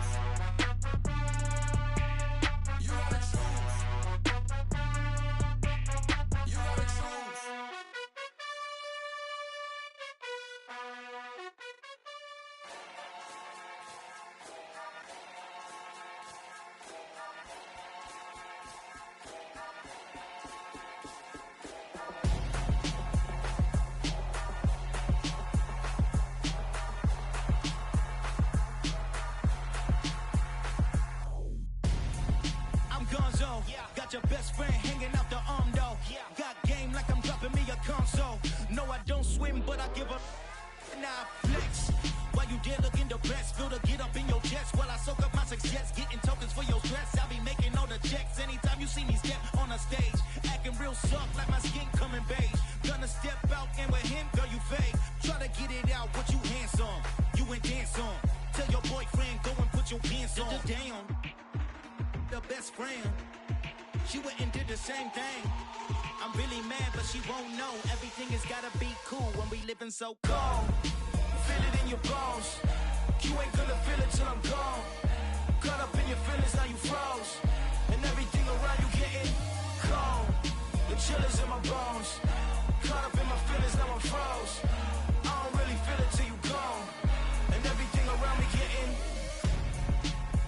Speaker 3: You gotta choose. You gotta choose.
Speaker 14: I'm Gonzo. Got your best friend hanging out the arm though. Got game like I'm dropping me a console. No, I don't swim, but I give a and I flex. While you there looking the best, feel the get up in your chest while I soak up my success, getting tokens for your stress. I'll be making all the checks anytime you see me step on a stage, acting real soft like my skin coming beige. Gonna step out and with him, girl, you fake. Try to get it out, what you handsome, you ain't dance on. Tell your boyfriend go and put your pants on. Down, the best friend, she went and did the same thing. I'm really mad, but she won't know. Everything has gotta be cool when we living so cold. Feel it in your bones. You ain't gonna feel it till I'm gone. Caught up in your feelings, now you froze. And everything around you getting cold. The chillers in my bones. Caught up in my feelings, now I'm froze. I don't really feel it till you gone. And everything around me getting.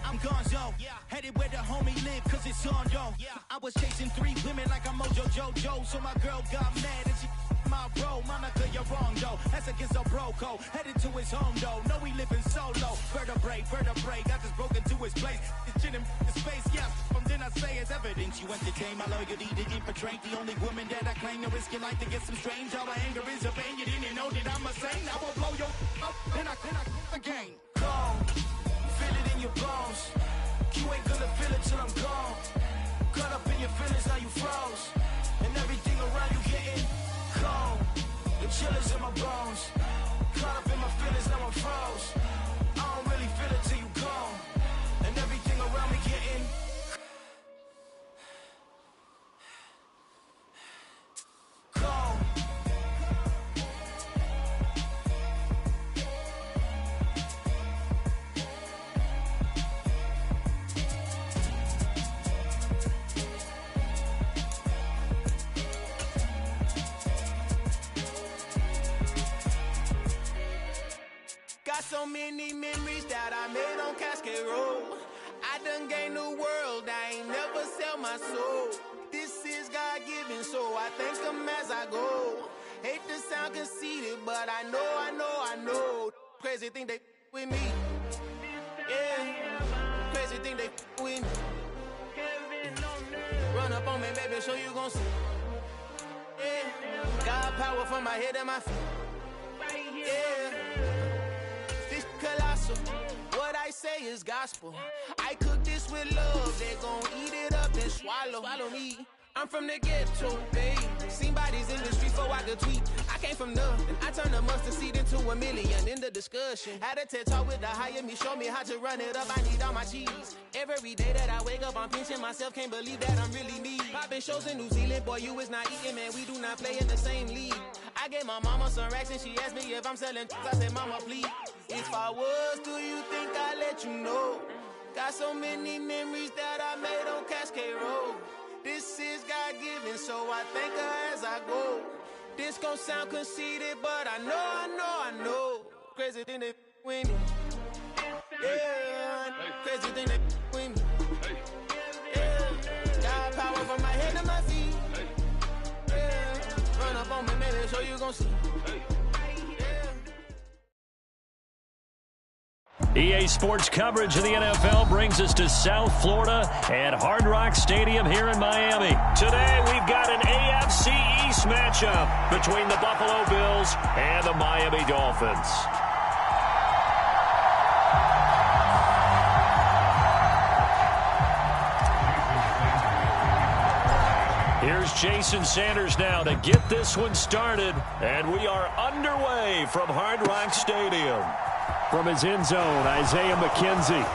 Speaker 14: I'm gonzo, headed where the homie live, cause it's on, yo. I was chasing 3 women like I'm Mojo Jojo, so my girl got mad and she my bro. Monica, you're wrong, though. That's against a bro code. Headed to his home, though. No, he living solo. Vertebrae, I just broke into his place. It's chin in his face, yeah. From then I say it's evidence. You entertain my loyalty to infiltrate the only woman that I claim to risk your life to get some strange. All my anger is a pain. You didn't know that I'm a saint. I will blow your up, then I again. Gone. Feel it in your bones. You ain't gonna feel it till I'm gone. Caught up in your feelings, now you froze. And everything around you getting cold. The chillers in my bones. Caught up in my feelings, now I'm froze. I don't really feel it till you gone. And everything around me getting cold.
Speaker 10: Got so many memories that I made on Cascade Road. I done gained the world, I ain't never sell my soul. This is God-given, so I thank him as I go. Hate to sound conceited, but I know. Crazy thing they with me. Yeah, crazy thing they with me. Run up on me, baby, show you gon' see. Yeah, God power from my head and my feet. Yeah. Colossal. What I say is gospel. I cook this with love. They gon' eat it up and swallow me. I'm from the ghetto, babe. Seen bodies in the streets before I could tweet. I came from nothing. I turned a mustard seed into $1 million in the discussion. Had a TED talk with the higher me, show me how to run it up. I need all my cheese. Every day that I wake up, I'm pinching myself. Can't believe that I'm really me. Popping shows in New Zealand, boy, you is not eating, man. We do not play in the same league. I gave my mama some racks and she asked me if I'm selling. I said, mama, please. If I was, do you think I'd let you know? Got so many memories that I made on Cascade Road. This is God-given, so I thank her as I go. This gon' sound conceited, but I know. Crazy thing they with me. Yeah, crazy thing they with me. Yeah, got power from my head to my feet. Yeah, run up on me, maybe so you gon' see.
Speaker 4: EA Sports coverage of the NFL brings us to South Florida at Hard Rock Stadium here in Miami. Today, we've got an AFC East matchup between the Buffalo Bills and the Miami Dolphins. Here's Jason Sanders now to get this one started, and we are underway from Hard Rock Stadium. From his end zone, Isaiah McKenzie.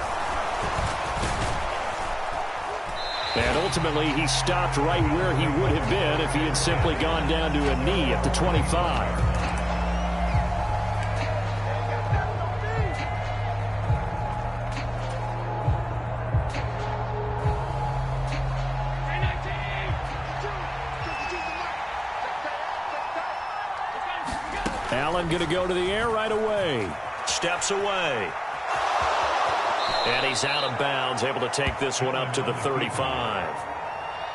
Speaker 4: And ultimately, he stopped right where he would have been if he had simply gone down to a knee at the 25. Allen going to go to the air right away. Steps away. And he's out of bounds, able to take this one up to the 35.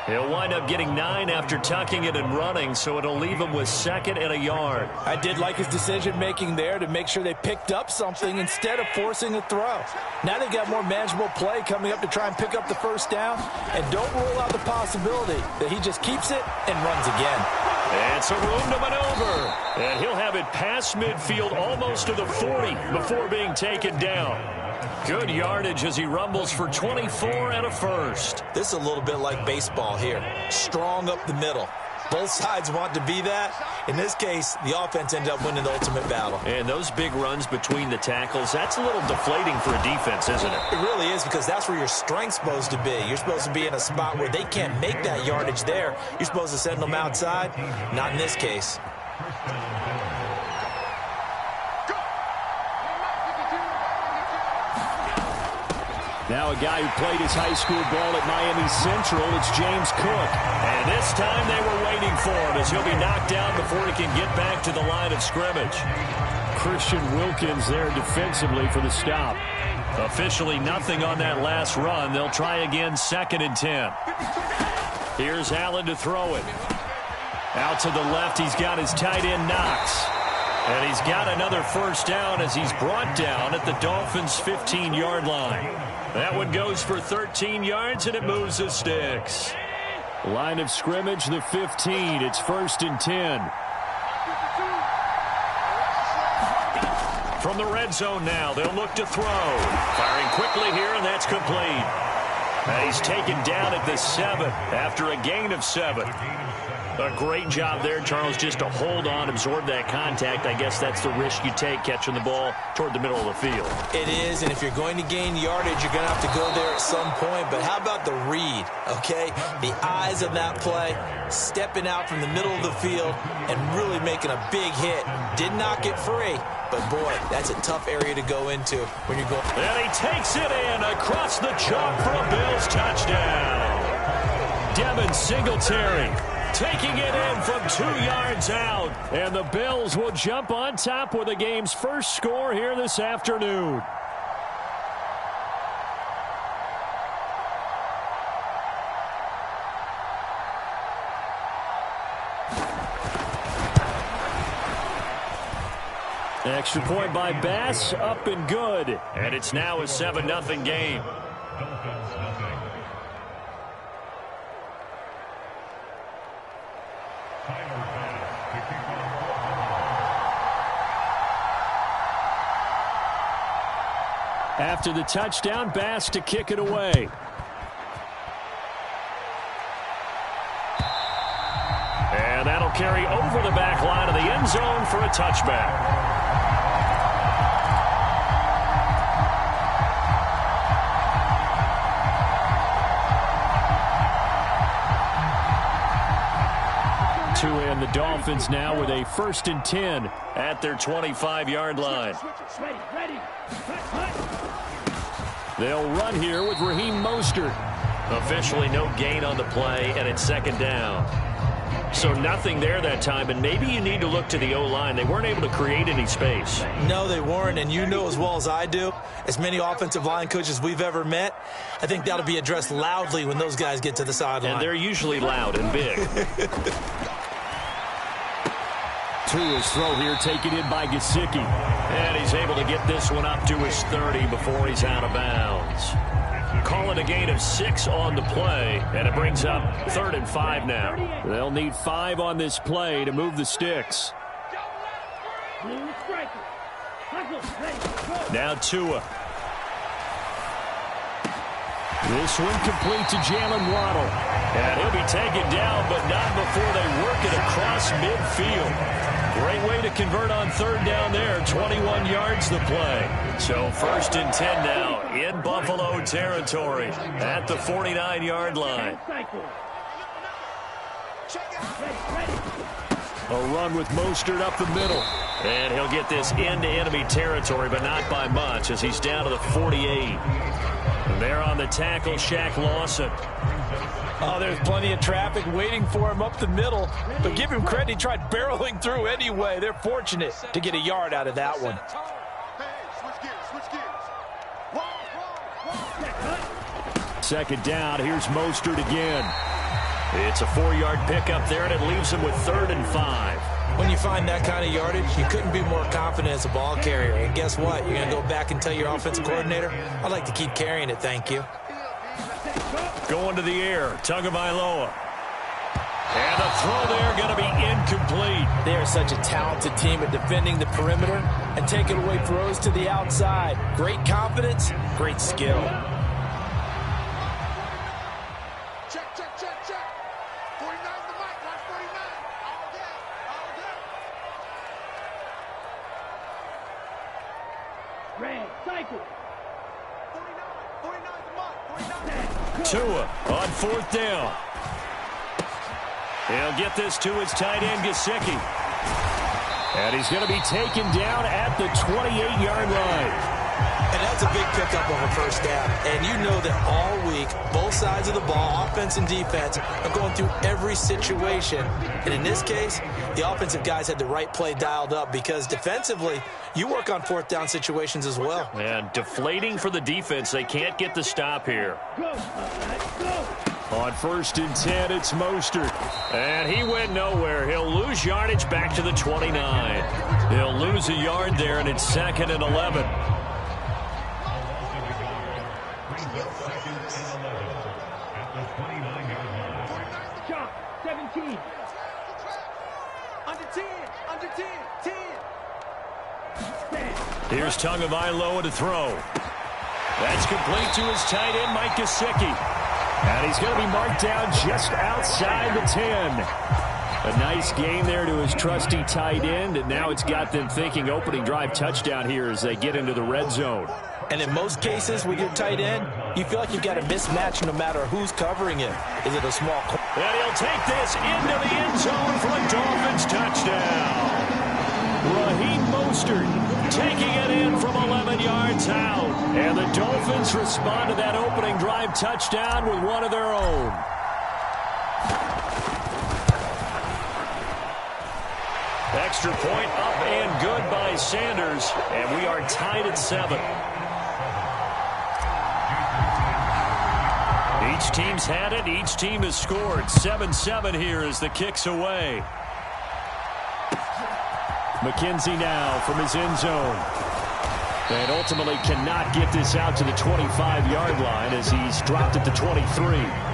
Speaker 4: He'll wind up getting 9 after tucking it and running, so it'll leave him with 2nd and a yard.
Speaker 5: I did like his decision-making there to make sure they picked up something instead of forcing a throw. Now they've got more manageable play coming up to try and pick up the first down, and don't rule out the possibility that he just keeps it and runs again.
Speaker 4: It's a room to maneuver, and he'll have it past midfield almost to the 40 before being taken down. Good yardage as he rumbles for 24 and a first.
Speaker 5: This is a little bit like baseball here. Strong up the middle. Both sides want to be that. In this case, the offense ended up winning the ultimate battle.
Speaker 4: And those big runs between the tackles, that's a little deflating for a defense, isn't it?
Speaker 5: It really is, because that's where your strength's supposed to be. You're supposed to be in a spot where they can't make that yardage there. You're supposed to send them outside. Not in this case.
Speaker 4: Now a guy who played his high school ball at Miami Central, it's James Cook. And this time they were waiting for him as he'll be knocked down before he can get back to the line of scrimmage. Christian Wilkins there defensively for the stop. Officially nothing on that last run. They'll try again, 2nd and 10. Here's Allen to throw it. Out to the left, he's got his tight end Knox. And he's got another first down as he's brought down at the Dolphins' 15-yard line. That one goes for 13 yards, and it moves the sticks. Line of scrimmage, the 15. It's 1st and 10. From the red zone now, they'll look to throw. Firing quickly here, and that's complete. And he's taken down at the 7 after a gain of 7. A great job there, Charles, just to hold on, absorb that contact. I guess that's the risk you take catching the ball toward the middle of the field.
Speaker 5: It is, and if you're going to gain yardage, you're going to have to go there at some point. But how about the read, okay? The eyes of that play, stepping out from the middle of the field and really making a big hit. Did not get free, but, boy, that's a tough area to go into when you're going.
Speaker 4: And he takes it in across the chalk for a Bills touchdown. Devin Singletary taking it in from 2 yards out. And the Bills will jump on top with the game's first score here this afternoon. Extra point by Bass, up and good. And it's now a 7-0 game. After the touchdown, Bass to kick it away. And that'll carry over the back line of the end zone for a touchback. And the Dolphins now with a 1st and 10 at their 25-yard line. They'll run here with Raheem Mostert. Officially no gain on the play, and it's 2nd down. So nothing there that time, and maybe you need to look to the O-line. They weren't able to create any space.
Speaker 5: No, they weren't, and you know as well as I do, as many offensive line coaches we've ever met, I think that'll be addressed loudly when those guys get to the sideline.
Speaker 4: And they're usually loud and big. Tua's throw here taken in by Gesicki. And he's able to get this one up to his 30 before he's out of bounds. Call it a gain of 6 on the play, and it brings up 3rd and 5 now. They'll need 5 on this play to move the sticks. Now Tua. This one complete to Jalen Waddle. And he'll be taken down, but not before they work it across midfield. Great way to convert on 3rd down there. 21 yards the play. So 1st and 10 now in Buffalo territory at the 49-yard line. A run with Mostert up the middle. And he'll get this into enemy territory, but not by much as he's down to the 48. And there on the tackle, Shaq Lawson.
Speaker 5: Oh, there's plenty of traffic waiting for him up the middle. But give him credit, he tried barreling through anyway. They're fortunate to get a yard out of that one.
Speaker 4: Second down, here's Mostert again. It's a 4-yard pickup there, and it leaves him with 3rd and 5.
Speaker 5: When you find that kind of yardage, you couldn't be more confident as a ball carrier. And guess what? You're going to go back and tell your offensive coordinator, I'd like to keep carrying it, thank you.
Speaker 4: Going to the air, Tagovailoa. And the throw there going to be incomplete.
Speaker 5: They are such a talented team at defending the perimeter and taking away throws to the outside. Great confidence, great skill.
Speaker 8: Check. 49's the mic. Watch 49. All day.
Speaker 14: Red, cycle.
Speaker 8: 49's the mic. 49.
Speaker 4: Tua on 4th down. He'll get this to his tight end, Gesicki. And he's going to be taken down at the 28-yard line.
Speaker 5: And that's a big pickup of a first down. And you know that all week, both sides of the ball, offense and defense, are going through every situation. And in this case, the offensive guys had the right play dialed up because defensively, you work on fourth down situations as well.
Speaker 9: And deflating for the defense. They can't get the stop here. On 1st and 10, it's Mostert. And he went nowhere. He'll lose yardage back to the 29. He'll lose a yard there, and it's 2nd and 11.
Speaker 14: John, 17. Under 10, under 10, 10.
Speaker 9: Here's Tagovailoa to throw. That's complete to his tight end, Mike Gesicki. And he's going to be marked down just outside the 10. A nice game there to his trusty tight end, and now it's got them thinking opening drive touchdown here as they get into the red zone.
Speaker 5: And in most cases with your tight end, you feel like you've got a mismatch no matter who's covering it. Is it a small...
Speaker 9: And he'll take this into the end zone for a Dolphins touchdown. Raheem Mostert taking it in from 11 yards out. And the Dolphins respond to that opening drive touchdown with one of their own. Extra point up and good by Sanders. And we are tied at 7. Each team's had it. Each team has scored. 7-7 here as the kick's away. McKenzie now from his end zone. And ultimately cannot get this out to the 25-yard line as he's dropped at the 23.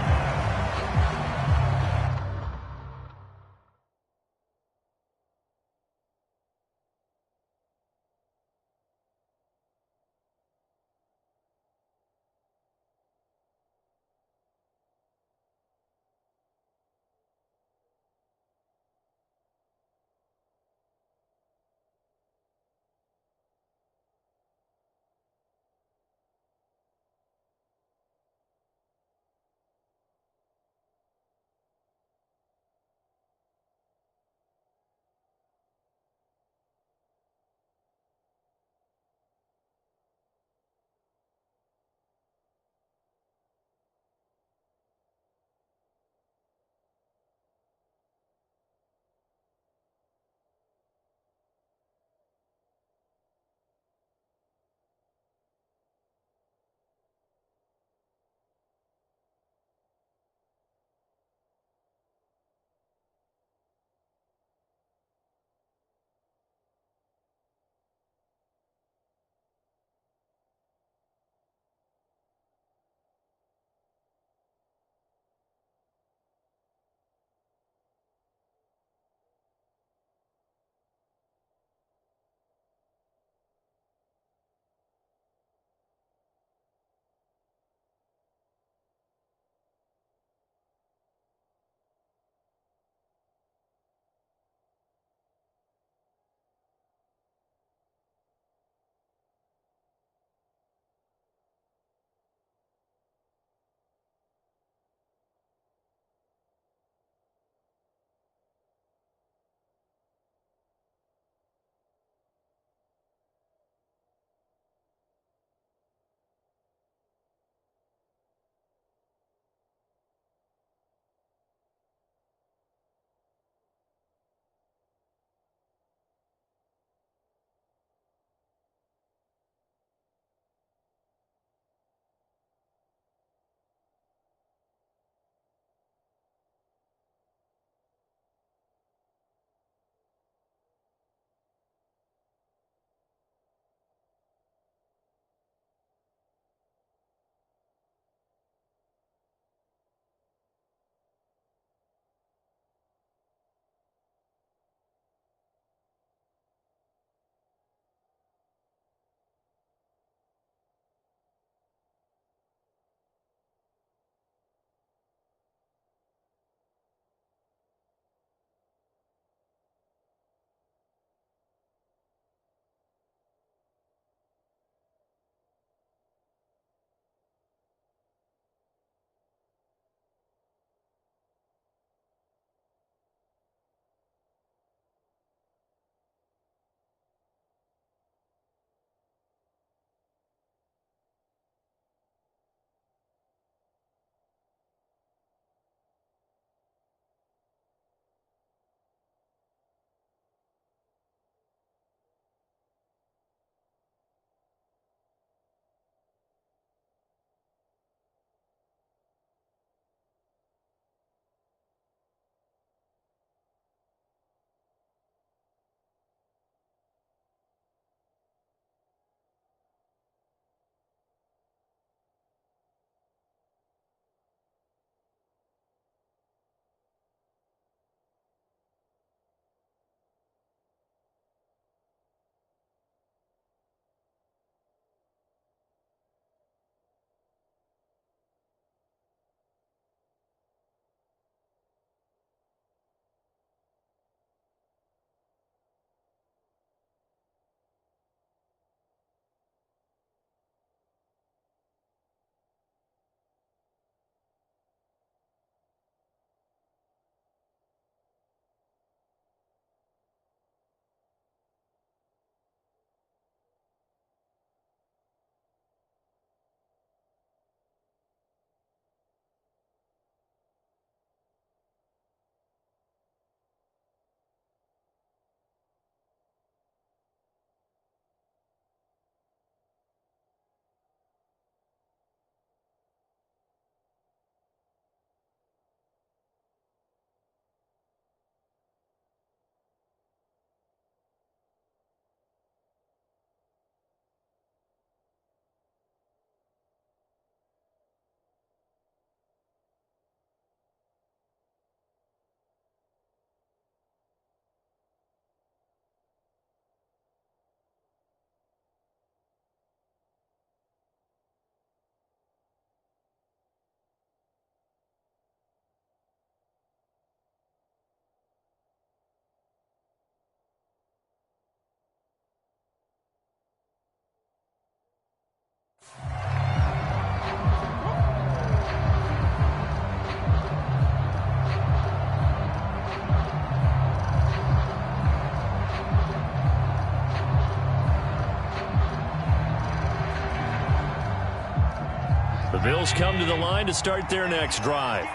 Speaker 9: Bills come to the line to start their next drive.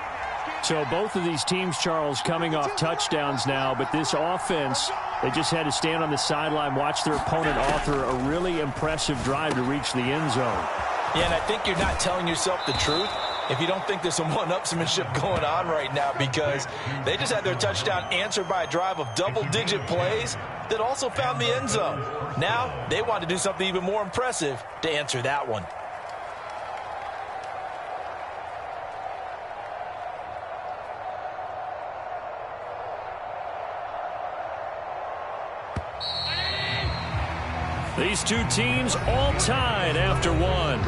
Speaker 4: So both of these teams, Charles, coming off touchdowns now, but this offense, they just had to stand on the sideline, watch their opponent author a really impressive drive to reach the end zone.
Speaker 5: Yeah, and I think you're not telling yourself the truth if you don't think there's some one-upsmanship going on right now, because they just had their touchdown answered by a drive of double-digit plays that also found the end zone. Now they want to do something even more impressive to answer that one.
Speaker 9: These two teams all tied after one.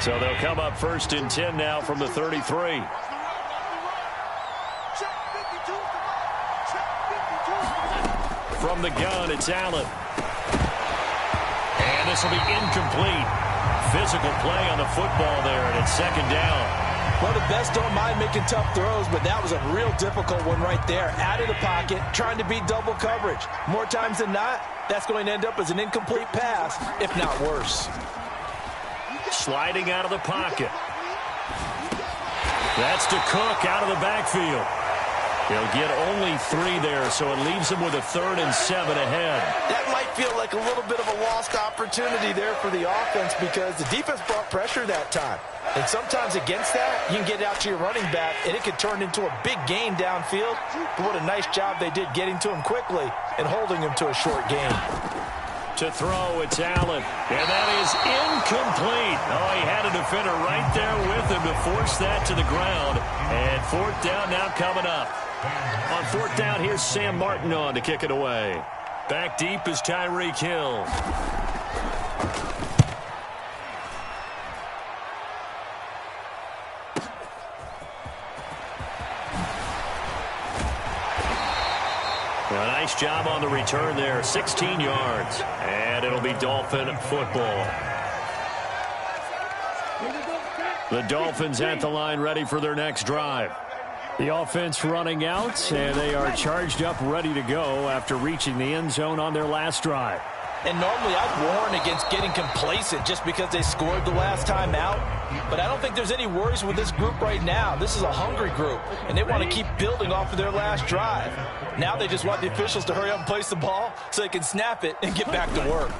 Speaker 9: So they'll come up 1st and 10 now from the 33. From the gun, it's Allen. And this will be incomplete. Physical play on the football there, and it's 2nd down.
Speaker 5: Well, the best don't mind making tough throws, but that was a real difficult one right there. Out of the pocket, trying to beat double coverage. More times than not, that's going to end up as an incomplete pass, if not worse.
Speaker 9: Sliding out of the pocket. That's to Cook out of the backfield. He'll get only 3 there, so it leaves him with a 3rd and 7 ahead.
Speaker 5: That might feel like a little bit of a lost opportunity there for the offense, because the defense brought pressure that time. And sometimes against that, you can get it out to your running back, and it could turn into a big gain downfield. But what a nice job they did getting to him quickly and holding him to a short gain.
Speaker 9: To throw, it's Allen. And that is incomplete. Oh, he had a defender right there with him to force that to the ground. And 4th down now coming up. On 4th down, here's Sam Martin on to kick it away. Back deep is Tyreek Hill. A nice job on the return there, 16 yards. And it'll be Dolphin football. The Dolphins at the line ready for their next drive. The offense running out, and they are charged up, ready to go after reaching the end zone on their last drive.
Speaker 5: And normally I'd warn against getting complacent just because they scored the last time out. But I don't think there's any worries with this group right now. This is a hungry group, and they want to keep building off of their last drive. Now they just want the officials to hurry up and place the ball so they can snap it and get back to work.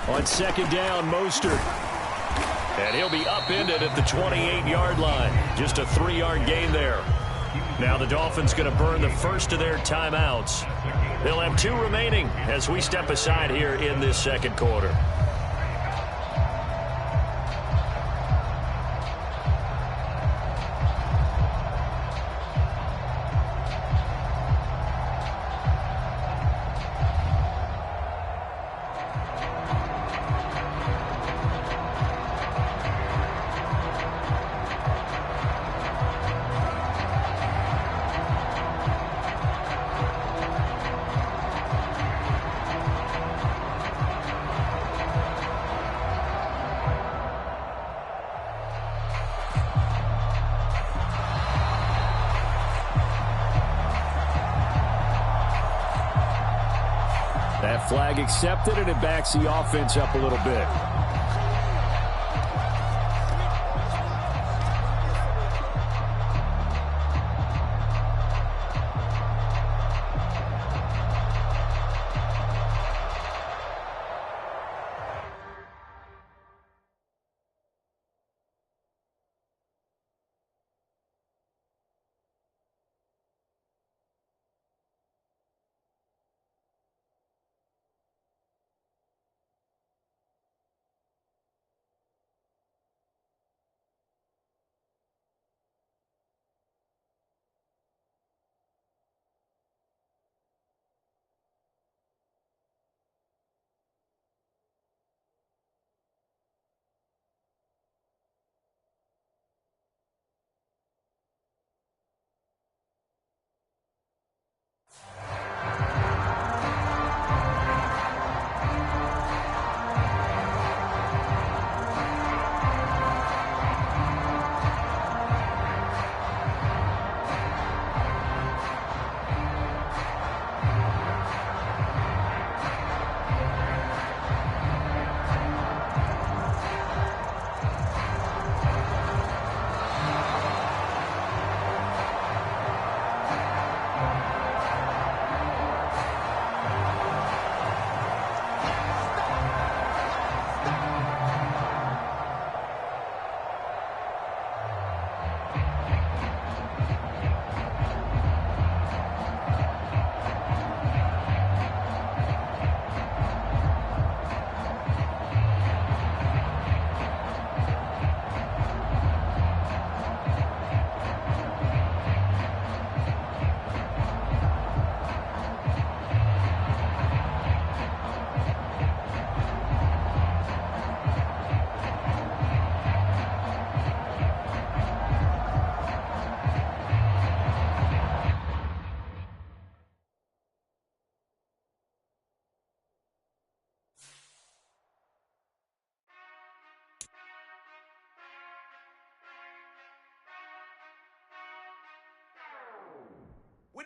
Speaker 9: On 2nd down, Mostert. And he'll be upended at the 28-yard line. Just a 3-yard gain there. Now the Dolphins going to burn the first of their timeouts. They'll have 2 remaining as we step aside here in this 2nd quarter. That flag accepted, and it backs the offense up a little bit.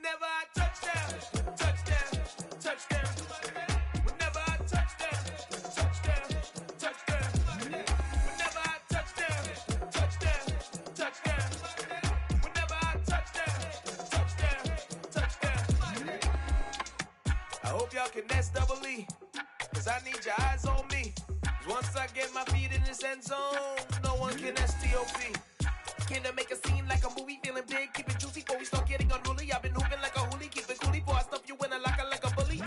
Speaker 8: Whenever I touchdown, touchdown, touchdown. Whenever I touchdown, touchdown, touchdown. Whenever I touchdown, touchdown, touchdown. Whenever I touchdown, touchdown, touchdown. I hope y'all can nest double E, cause I need your eyes on me. Cause once I get my feet in this end zone, no one can STOP. Came to make a scene like a movie, feeling big, keep it juicy before we start getting unruly. I've been hooping like a hoolie, keep it coolie before I stuff you in a locker like a bully.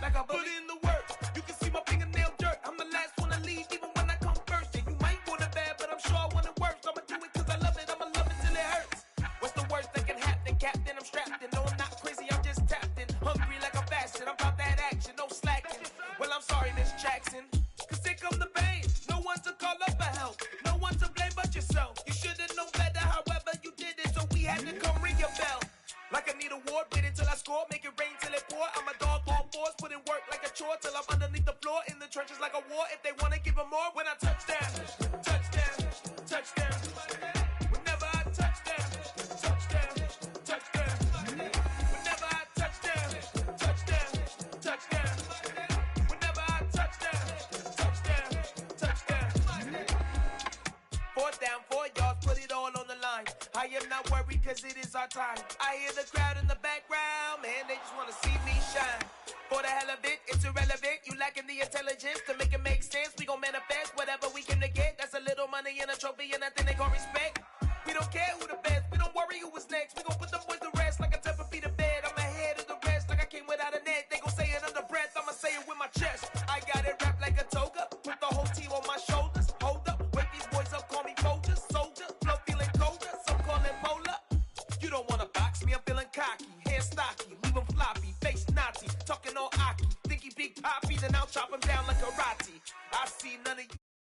Speaker 8: Like a bully. Put in the work, you can see my fingernail dirt. I'm the last one to leave, even when I come first. And you might want it bad, but I'm sure I want it worse. I'ma do it cause I love it, I'ma love it till it hurts. What's the worst that can happen, Captain? I'm strapped in, no I'm not crazy, I'm just tapped in. Hungry like a fashion, I'm about that action, no slacking. Well I'm sorry Miss Jackson, cause here come the pain. No one to call up for help, no one to blame but yourself. You should've known better, however you did it, so we had to come ring your bell. Like I need a ward, wait until I score, make it rain till it pour. I'm a dog on force, put in work like a chore till I'm underneath the floor, in the trenches like a war. If they wanna give them more, when I touchdown, touchdown, touchdown. Whenever I touchdown, touchdown, touchdown. Whenever I touchdown, touchdown, touchdown. Whenever I touchdown, touchdown, touchdown. Fourth down, 4 yards, put it all on the line. I am not worried cause it is our time. I hear the crowd in the background, man, they just wanna see me shine. For the hell of it, it's irrelevant. You lacking the intelligence to make it make sense. We gon' manifest whatever we came to get. That's a little money and a trophy and nothing they gon' respect. We don't care who the best, we don't worry who was next. We gon' put them boys to rest like a Tempur-Pedic to bed. I'm ahead of the rest like I came without a net. They gon' say it under breath, I'ma say it with my chest. I got it wrapped like a toga, put the whole team on my shoulders. Hold up, wake these boys up, call me Folger, soldier. Flow feeling colder, some call it polar. You don't wanna box me, I'm feeling cocky. Hair stocky, leave him floppy, face naughty. Talking all aki, think he big poppy, then I'll chop him down like karate. I see none of you.